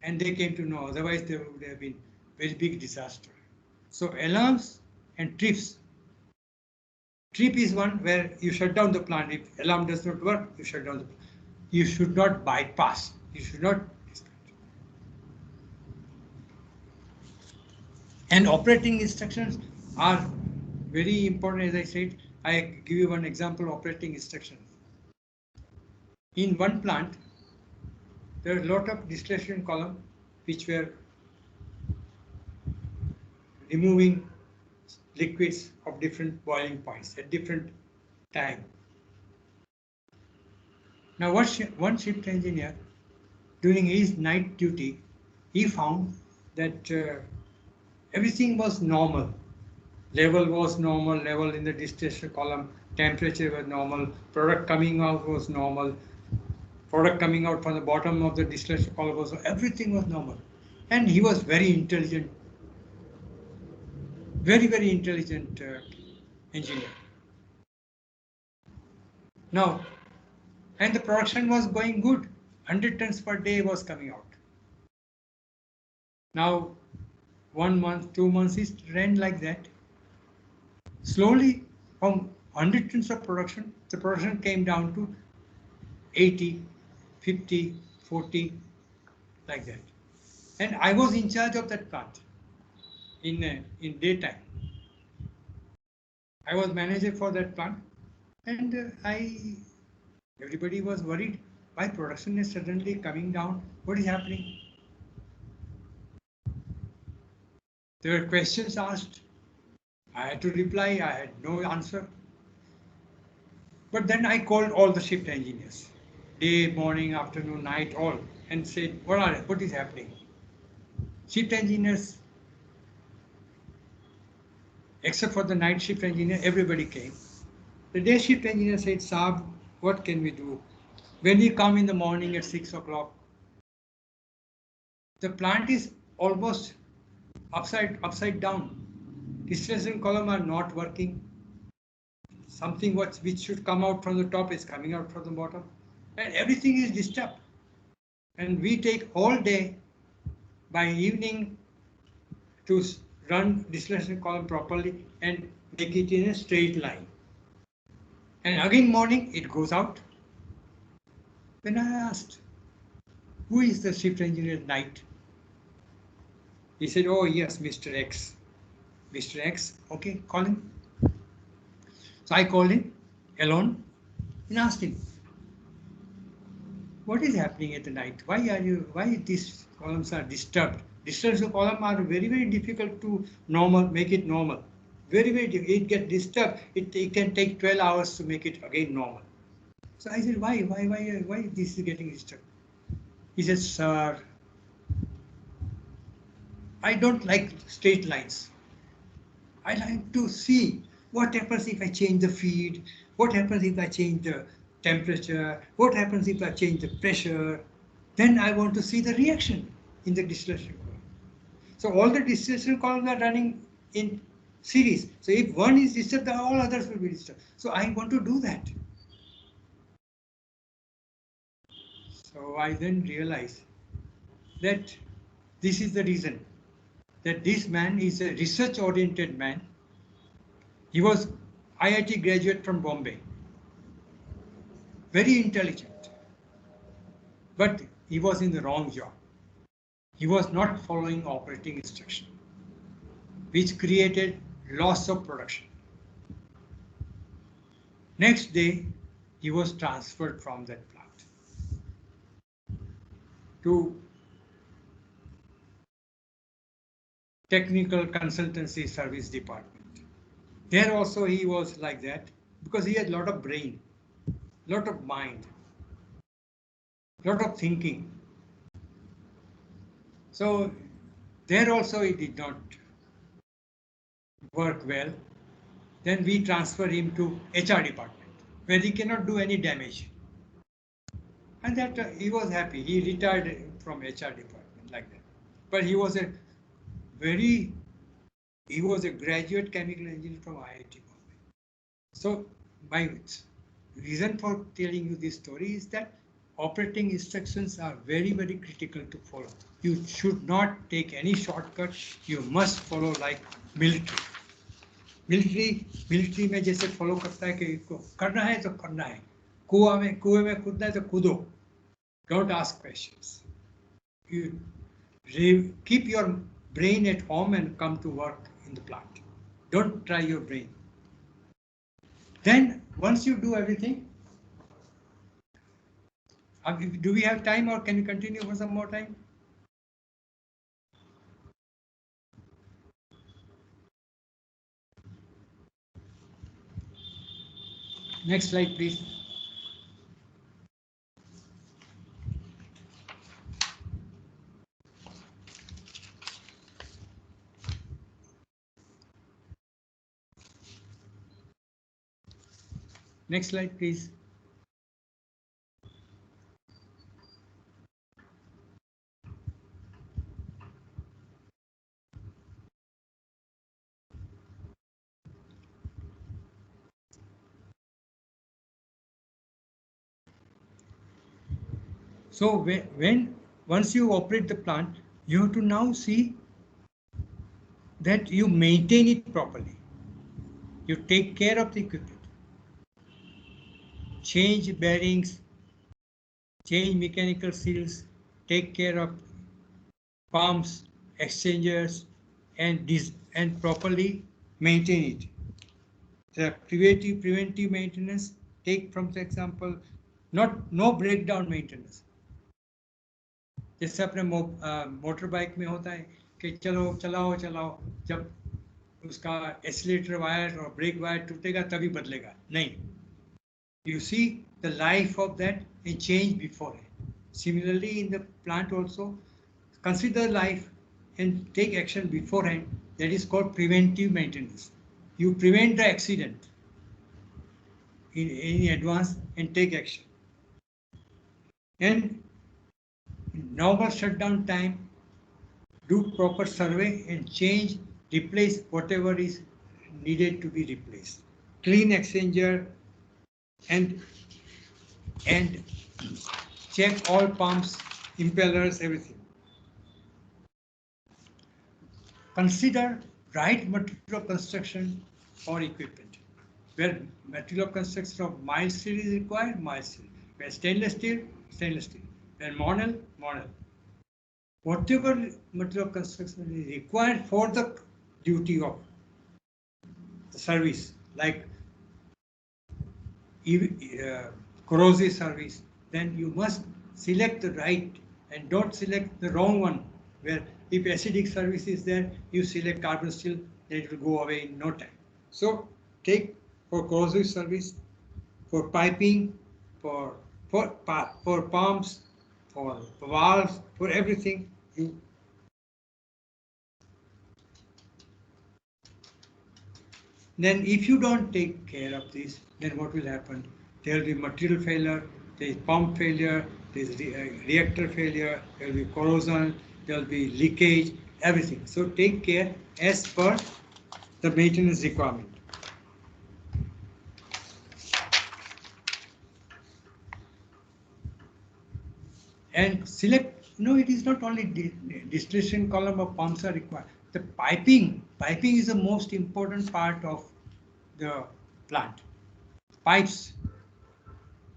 and they came to know, otherwise there would have been very big disaster. So alarms and trips. Trip is one where you shut down the plant. If alarm does not work, you shut down the plant. You should not bypass. You should not disconnect. And operating instructions are very important. As I said, I give you one example of operating instructions. In one plant, there are a lot of distillation column which were removing liquids of different boiling points at different time. Now, one shift engineer, during his night duty, he found that everything was normal. Level was normal, level in the distillation column, temperature was normal, product coming out was normal, product coming out from the bottom of the distillation column was, everything was normal. And he was very intelligent, very intelligent engineer. Now, and the production was going good, 100 tons per day was coming out. Now, 1 month, 2 months, it ran like that. Slowly, from 100 tons of production, the production came down to 80, 50, 40, like that. And I was in charge of that plant in daytime. I was manager for that plant, and everybody was worried. Why production is suddenly coming down? What is happening? There were questions asked. I had to reply. I had no answer. But then I called all the shift engineers, day, morning, afternoon, night, all, and said, what is happening? Shift engineers, except for the night shift engineer, everybody came. The day shift engineer said, Saab, what can we do? When we come in the morning at 6 o'clock, the plant is almost upside down. Distillation column are not working. Something which should come out from the top is coming out from the bottom. And everything is disturbed. And we take all day by evening to run distillation column properly and make it in a straight line. And again morning it goes out. When I asked, who is the shift engineer at night? He said, oh yes, Mr. X. Mr. X, okay, call him. So I called him alone and asked him, what is happening at the night? Why these columns are disturbed? Distillation column are very difficult to make it normal. Very difficult. It gets disturbed. It can take 12 hours to make it again normal. So I said, why this is getting disturbed? He said, sir, I don't like straight lines. I like to see what happens if I change the feed, what happens if I change the temperature, what happens if I change the pressure. Then I want to see the reaction in the distillation column. So all the distillation columns are running in series. So if one is disturbed, all others will be disturbed. So I want to do that. So I then realized that this is the reason that this man is a research-oriented man. He was IIT graduate from Bombay, very intelligent, but he was in the wrong job. He was not following operating instruction, which created loss of production. Next day, he was transferred from that plant to technical consultancy service department. There also he was like that because he had a lot of brain, lot of mind, lot of thinking. So there also he did not work well. Then we transfer him to HR department where he cannot do any damage. And that he was happy. He retired from HR department like that. But he was a graduate chemical engineer from IIT Bombay. So my reason for telling you this story is that operating instructions are very critical to follow. You should not take any shortcut. You must follow like military. Military में जैसे follow करता है कि करना है तो करना है, कुएं में कूदना है तो कूदो, don't ask questions, you keep your brain at home and come to work in the plant. Don't try your brain. Then once you do everything, do we have time or can we continue for some more time? Next slide, please. Next slide, please. So once you operate the plant, you have to now see that you maintain it properly. You take care of the equipment. Change bearings, change mechanical seals, take care of pumps, exchangers, and properly maintain it. The preventive maintenance, take from the example, no breakdown maintenance. जैसे अपने motor bike में होता है कि चलो चलाओ चलाओ, जब उसका एक्सीलरेटर वायर और ब्रेक वायर टूटेगा तभी बदलेगा, नहीं. You see the life of that and change beforehand. Similarly, in the plant also, consider life and take action beforehand. That is called preventive maintenance. You prevent the accident in advance and take action. And normal shutdown time, do proper survey and change, replace whatever is needed to be replaced. Clean exchanger and check all pumps, impellers, everything. Consider right material of construction or equipment. Where material of construction of mild steel is required, mild steel. Where stainless steel, stainless steel. Where monel, monel. Whatever material of construction is required for the duty of the service, like corrosive service, then you must select the right and don't select the wrong one. Where if acidic service is there, you select carbon steel, then it will go away in no time. So take for corrosive service, for piping, for pumps, for valves, for everything. Then if you don't take care of this, then what will happen? There will be material failure, there is pump failure, there is reactor failure, there will be corrosion, there will be leakage, everything. So take care as per the maintenance requirement. And select, no, it is not only distillation column or pumps are required. The piping is the most important part of the plant. Pipes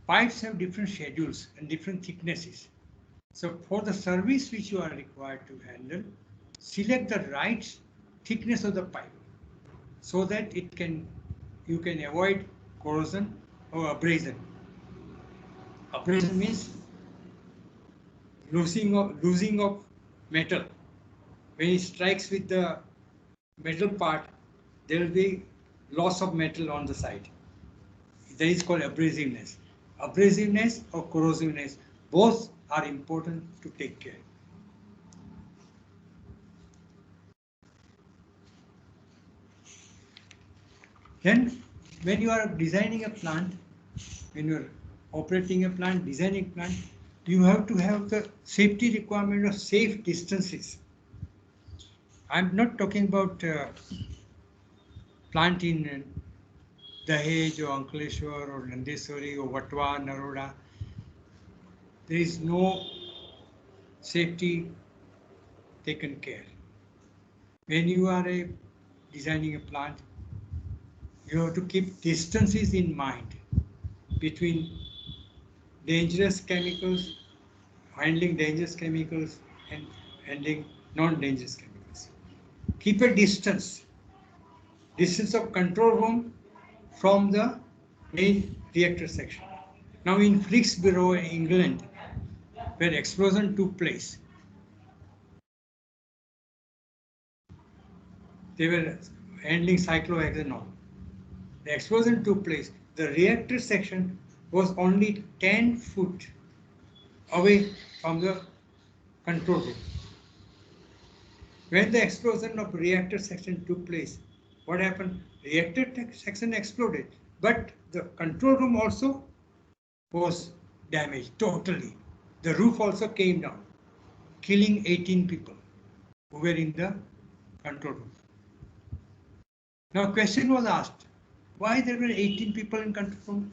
have different schedules and different thicknesses. So for the service which you are required to handle, select the right thickness of the pipe so that you can avoid corrosion or abrasion. Abrasion means losing of metal. When it strikes with the metal part, there will be loss of metal on the side. That is called abrasiveness. Abrasiveness or corrosiveness, both are important to take care. Then when you are designing a plant, when you are operating a plant, designing a plant, you have to have the safety requirement of safe distances. I'm not talking about plant in Dahej or Ankleshwar or Nandeswari or Vatwa, Naroda. There is no safety taken care. When you are designing a plant, you have to keep distances in mind between dangerous chemicals, handling dangerous chemicals and handling non-dangerous chemicals. Keep a distance of control room from the main reactor section. Now in Flixborough, England, where explosion took place, they were handling cyclohexanol. The explosion took place. the reactor section was only 10 foot away from the control room. When the explosion of reactor section took place, what happened? Reactor section exploded, but the control room also was damaged totally. The roof also came down, killing 18 people who were in the control room. Now, question was asked, why there were 18 people in control room?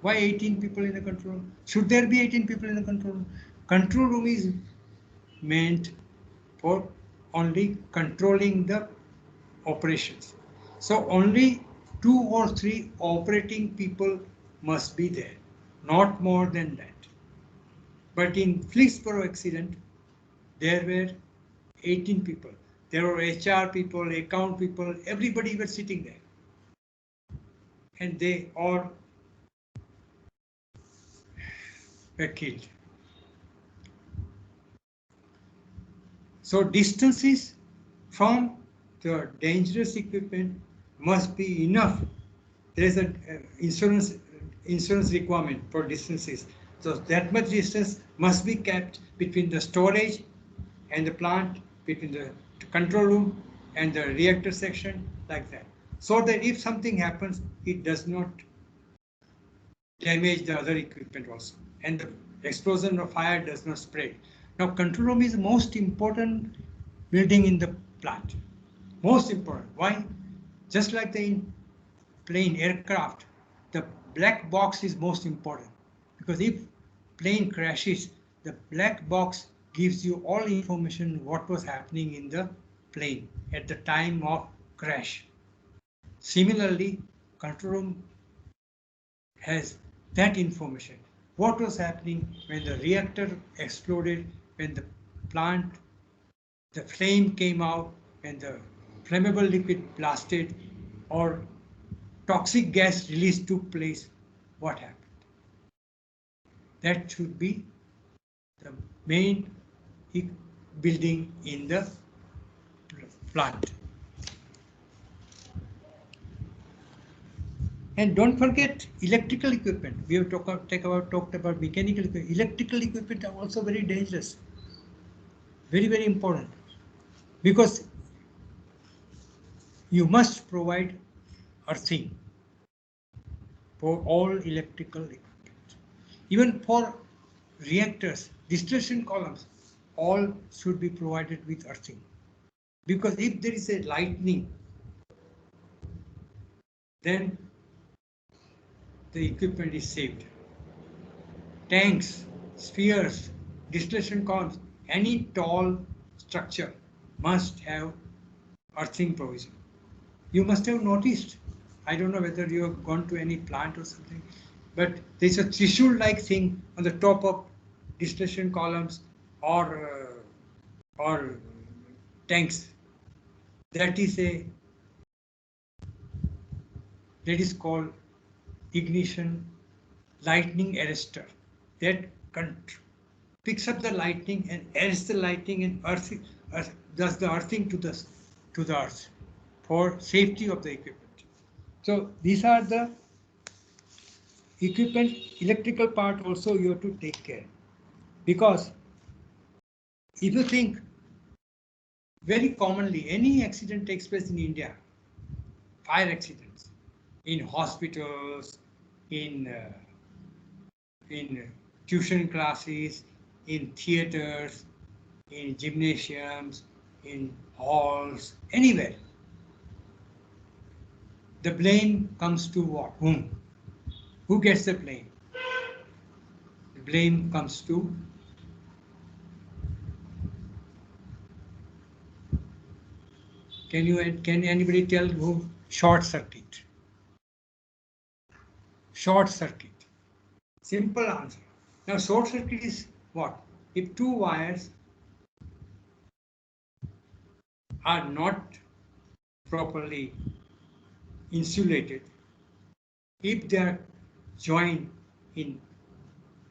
Why 18 people in the control room? Should there be 18 people in the control room? Control room is meant for only controlling the operations. So only 2 or 3 operating people must be there, not more than that. But in Flixborough accident, there were 18 people. There were HR people, account people, everybody was sitting there. And they all were killed. So distances from the dangerous equipment must be enough. There is an insurance requirement for distances. So that much distance must be kept between the storage and the plant, between the control room and the reactor section, like that. So that if something happens, it does not damage the other equipment also. And the explosion or fire does not spread. Now, control room is the most important building in the plant. Most important. Why? Just like the plane aircraft, the black box is most important, because if plane crashes, the black box gives you all information what was happening in the plane at the time of crash. Similarly, control room has that information. What was happening when the reactor exploded, when the plant, the flame came out, when the flammable liquid blasted or toxic gas release took place, what happened? That should be the main building in the plant. And don't forget electrical equipment. We have talked about mechanical equipment. Electrical equipment are also very dangerous. Very, very important. Because you must provide earthing for all electrical equipment. Even for reactors, distillation columns, all should be provided with earthing. Because if there is a lightning, then the equipment is saved. Tanks, spheres, distillation columns, any tall structure must have earthing provision. You must have noticed, I don't know whether you have gone to any plant or something, but there's a threshold-like thing on the top of distillation columns or tanks. That is called ignition lightning arrestor. That picks up the lightning and arrests the lightning and does the earthing to the earth for safety of the equipment. So these are the equipment. Electrical part also you have to take care, because if you think, very commonly any accident takes place in India, fire accidents in hospitals, in tuition classes, in theaters, in gymnasiums, in halls, anywhere. The blame comes to what? Whom? Who gets the blame? The blame comes to can anybody tell who? Short circuit. Short circuit. Simple answer. Now, short circuit is what? If two wires are not properly insulated, if they are joined in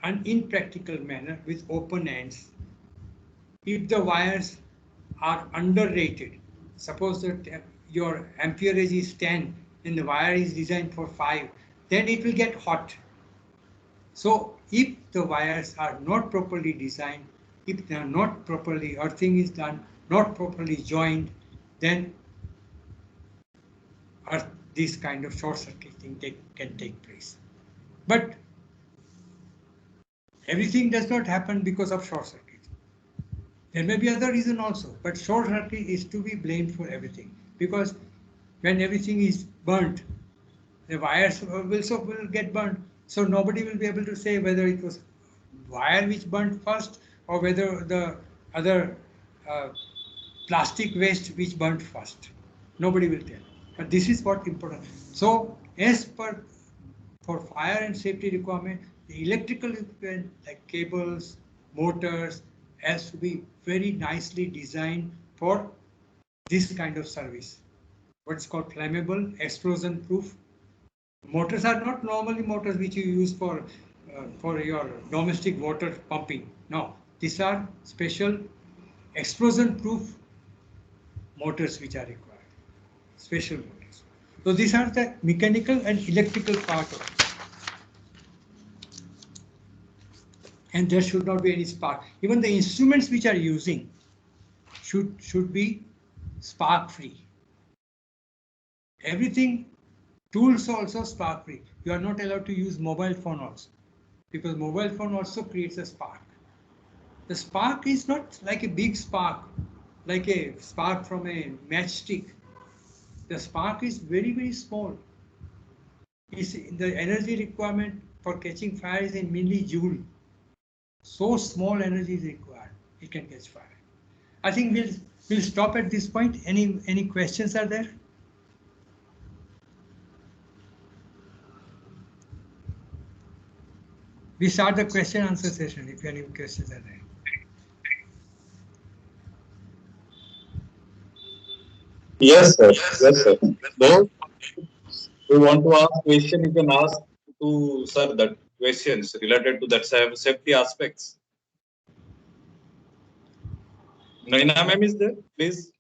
an impractical manner with open ends, if the wires are underrated, suppose that your amperage is 10 and the wire is designed for 5, then it will get hot. So if the wires are not properly designed, if they are not properly, earthing is done, not properly joined, then this kind of short circuiting can take place. But everything does not happen because of short circuit. There may be other reason also, but short circuit is to be blamed for everything, because when everything is burnt, the wires will get burnt. So nobody will be able to say whether it was wire which burnt first or whether the other plastic waste which burnt first. Nobody will tell. But this is what important. So as per for fire and safety requirement, the electrical equipment like cables, motors has to be very nicely designed for this kind of service. What's called flammable, explosion proof. Motors are not normally motors which you use for your domestic water pumping. No, these are special explosion proof motors which are required. Special motors. So these are the mechanical and electrical part of it. And there should not be any spark. Even the instruments which are using should be spark free. Everything, tools also spark free. You are not allowed to use mobile phone also, because mobile phone also creates a spark. The spark is not like a big spark, like a spark from a matchstick. The spark is very, very small. The energy requirement for catching fire is in millijoule. So small energy is required, it can catch fire. I think we'll stop at this point. Any questions are there? We start the question answer session if any questions are there. Yes, sir. Yes, sir. Those who want to ask question, you can ask to sir that questions related to that safety aspects. Naina ma'am is there, please.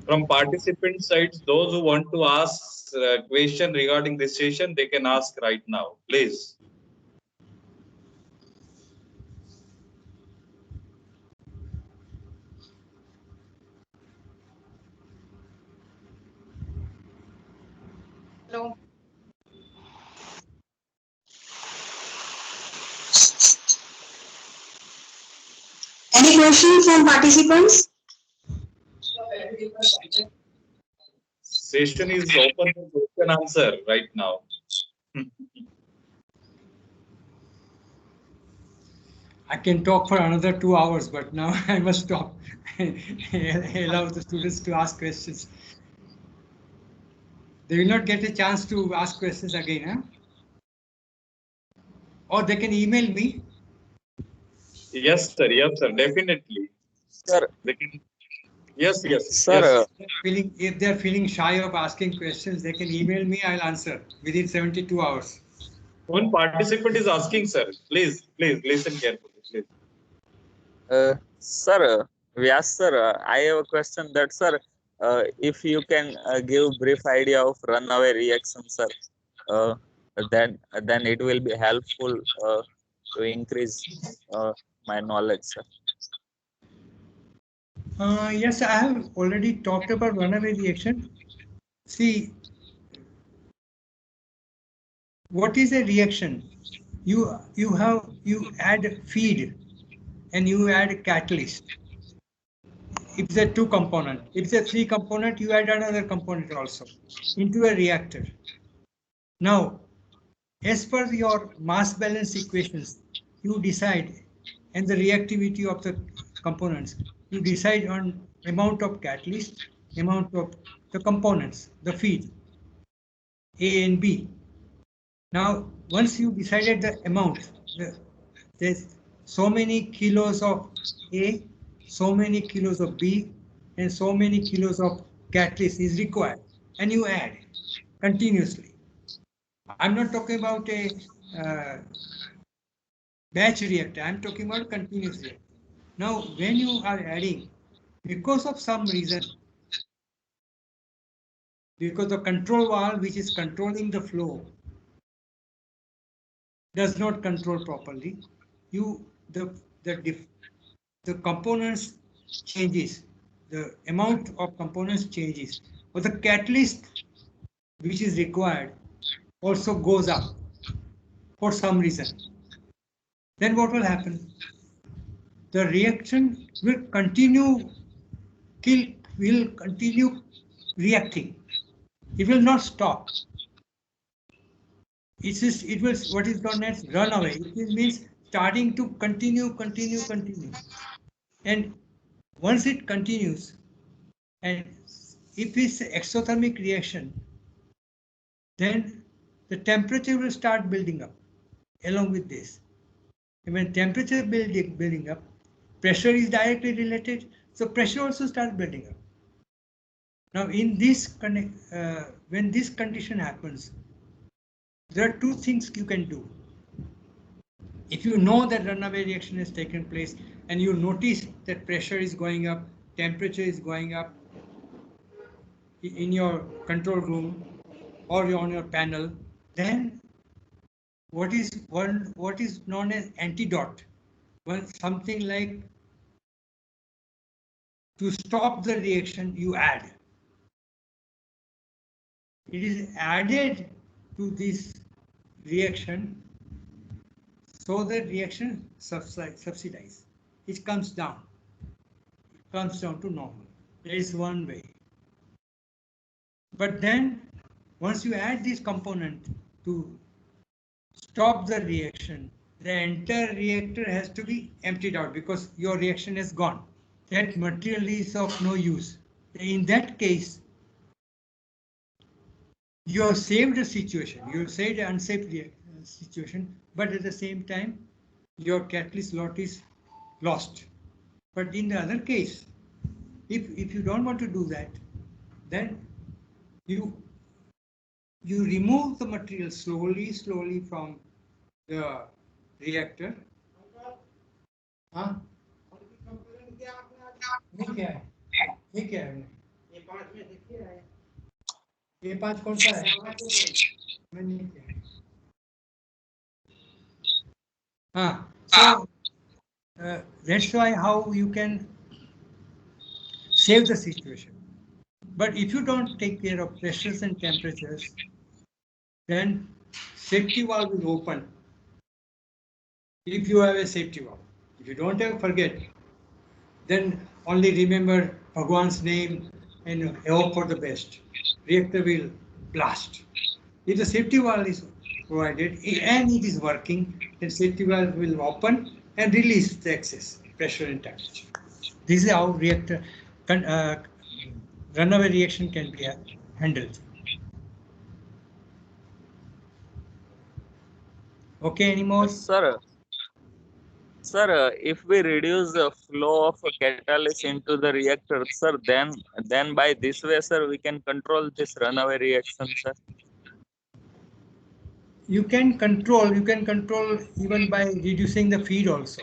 From participant sides, those who want to ask question regarding this session, they can ask right now, please. Hello. Any questions from participants? Session is open for question answer right now. I can talk for another 2 hours, but now I must stop. Allow the students to ask questions. They will not get a chance to ask questions again, huh? Or they can email me. Yes, sir. Yes, sir. Definitely. Sir. They can. Yes, yes. Sir. Yes. If they're feeling shy of asking questions, they can email me. I'll answer within 72 hours. One participant is asking, sir. Please listen carefully. Please. Sir, Vyas sir, I have a question that, sir, if you can give brief idea of runaway reaction, sir, then it will be helpful to increase my knowledge, sir. Yes, I have already talked about runaway reaction. See, what is a reaction? You add feed and you add catalyst. If it's a 2 component, if it's a 3 component, you add another component also into a reactor. Now, as per your mass balance equations, you decide, and the reactivity of the components, you decide on amount of catalyst, amount of the components, the feed, A and B. Now, once you decided the amount, there's so many kilos of A, so many kilos of B, and so many kilos of catalyst is required. and you add continuously. I'm not talking about a batch reactor. I'm talking about continuous reactor. Now, when you are adding, because of some reason, because the control valve which is controlling the flow does not control properly, the components changes, the amount of components changes, or the catalyst which is required also goes up for some reason. Then what will happen? The reaction will continue reacting. It will not stop. It will what is known as runaway. It means starting to continue. And once it continues, and if it's exothermic reaction, then the temperature will start building up along with this. And when temperature building up, pressure is directly related, so pressure also starts building up. Now, in this when this condition happens, there are two things you can do. If you know that runaway reaction has taken place and you notice that pressure is going up, temperature is going up in your control room or on your panel, then what is known as antidote, something like to stop the reaction, you add. It is added to this reaction so the reaction subsidize. It comes down. It comes down to normal. There is one way. But then once you add this component to stop the reaction, the entire reactor has to be emptied out because your reaction is gone. That material is of no use. In that case, you have saved a situation, you have saved an unsafe situation, but at the same time, your catalyst lot is lost. But in the other case, if you don't want to do that, then you remove the material slowly from the reactor. हाँ? ये क्या है? ये क्या है? ये 5 कौन सा है? मैंने क्या है? हाँ, so that's why how you can save the situation. But if you don't take care of pressures and temperatures, then safety valve will open. If you have a safety valve, if you don't have, forget. Then only remember Bhagwan's name and hope for the best. Reactor will blast. If the safety valve is provided and it is working, then safety valve will open and release the excess pressure and temperature. This is how reactor runaway reaction can be handled. Okay, any more? Sir, if we reduce the flow of a catalyst into the reactor, sir, then by this way, sir, we can control this runaway reaction, sir. You can control even by reducing the feed also.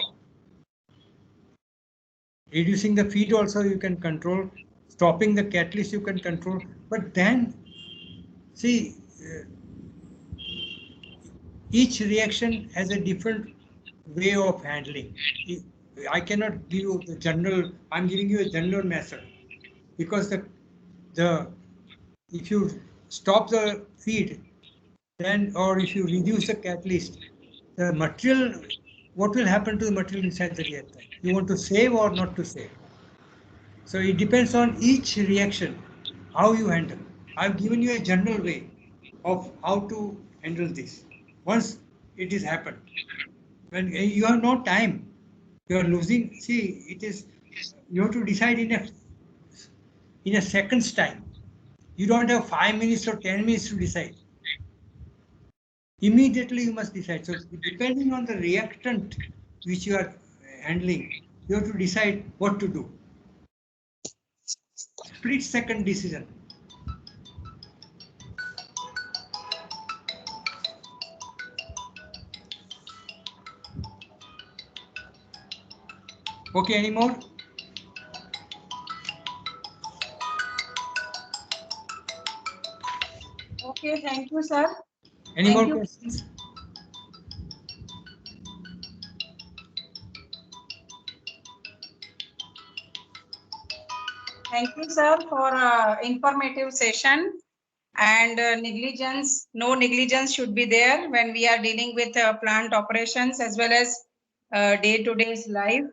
Reducing the feed also you can control, stopping the catalyst you can control, but then see, each reaction has a different way of handling. I cannot give you the general, I'm giving you a general method because if you stop the feed, then or if you reduce the catalyst, the material, what will happen to the material inside the reactor? You want to save or not to save? So it depends on each reaction, how you handle. I've given you a general way of how to handle this. Once it is happened, when you have no time, you are losing. See, it is you have to decide in a second's time. You don't have 5 minutes or 10 minutes to decide. Immediately you must decide. So depending on the reactant which you are handling, you have to decide what to do. Split second decision. Okay, any more? Okay, thank you, sir. Any Thank more you. questions? Thank you, sir, for informative session. And no negligence should be there when we are dealing with plant operations as well as day-to-day life.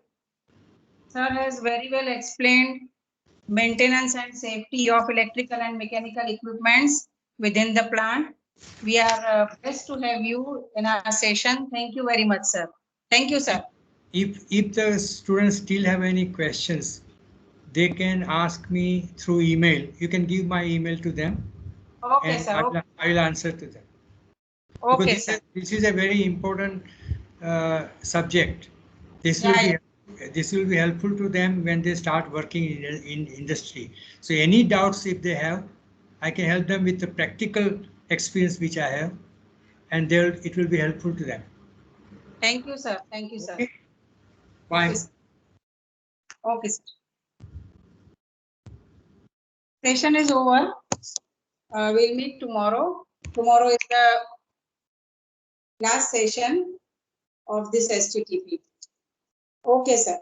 Sir has very well explained maintenance and safety of electrical and mechanical equipments within the plant. We are blessed to have you in our session. Thank you very much, sir. Thank you, sir. If the students still have any questions, they can ask me through email. You can give my email to them. Okay, And sir. Okay, I will answer to them. okay, Because sir. this is a very important subject. This Yeah, will be helpful to them when they start working in industry. So any doubts if they have, I can help them with the practical experience which I have, and it will be helpful to them. Thank you, sir. Thank you, sir. Okay. Bye. Okay, sir. Okay, sir. Session is over. We'll meet tomorrow. Tomorrow is the last session of this STTP. Okay, sir.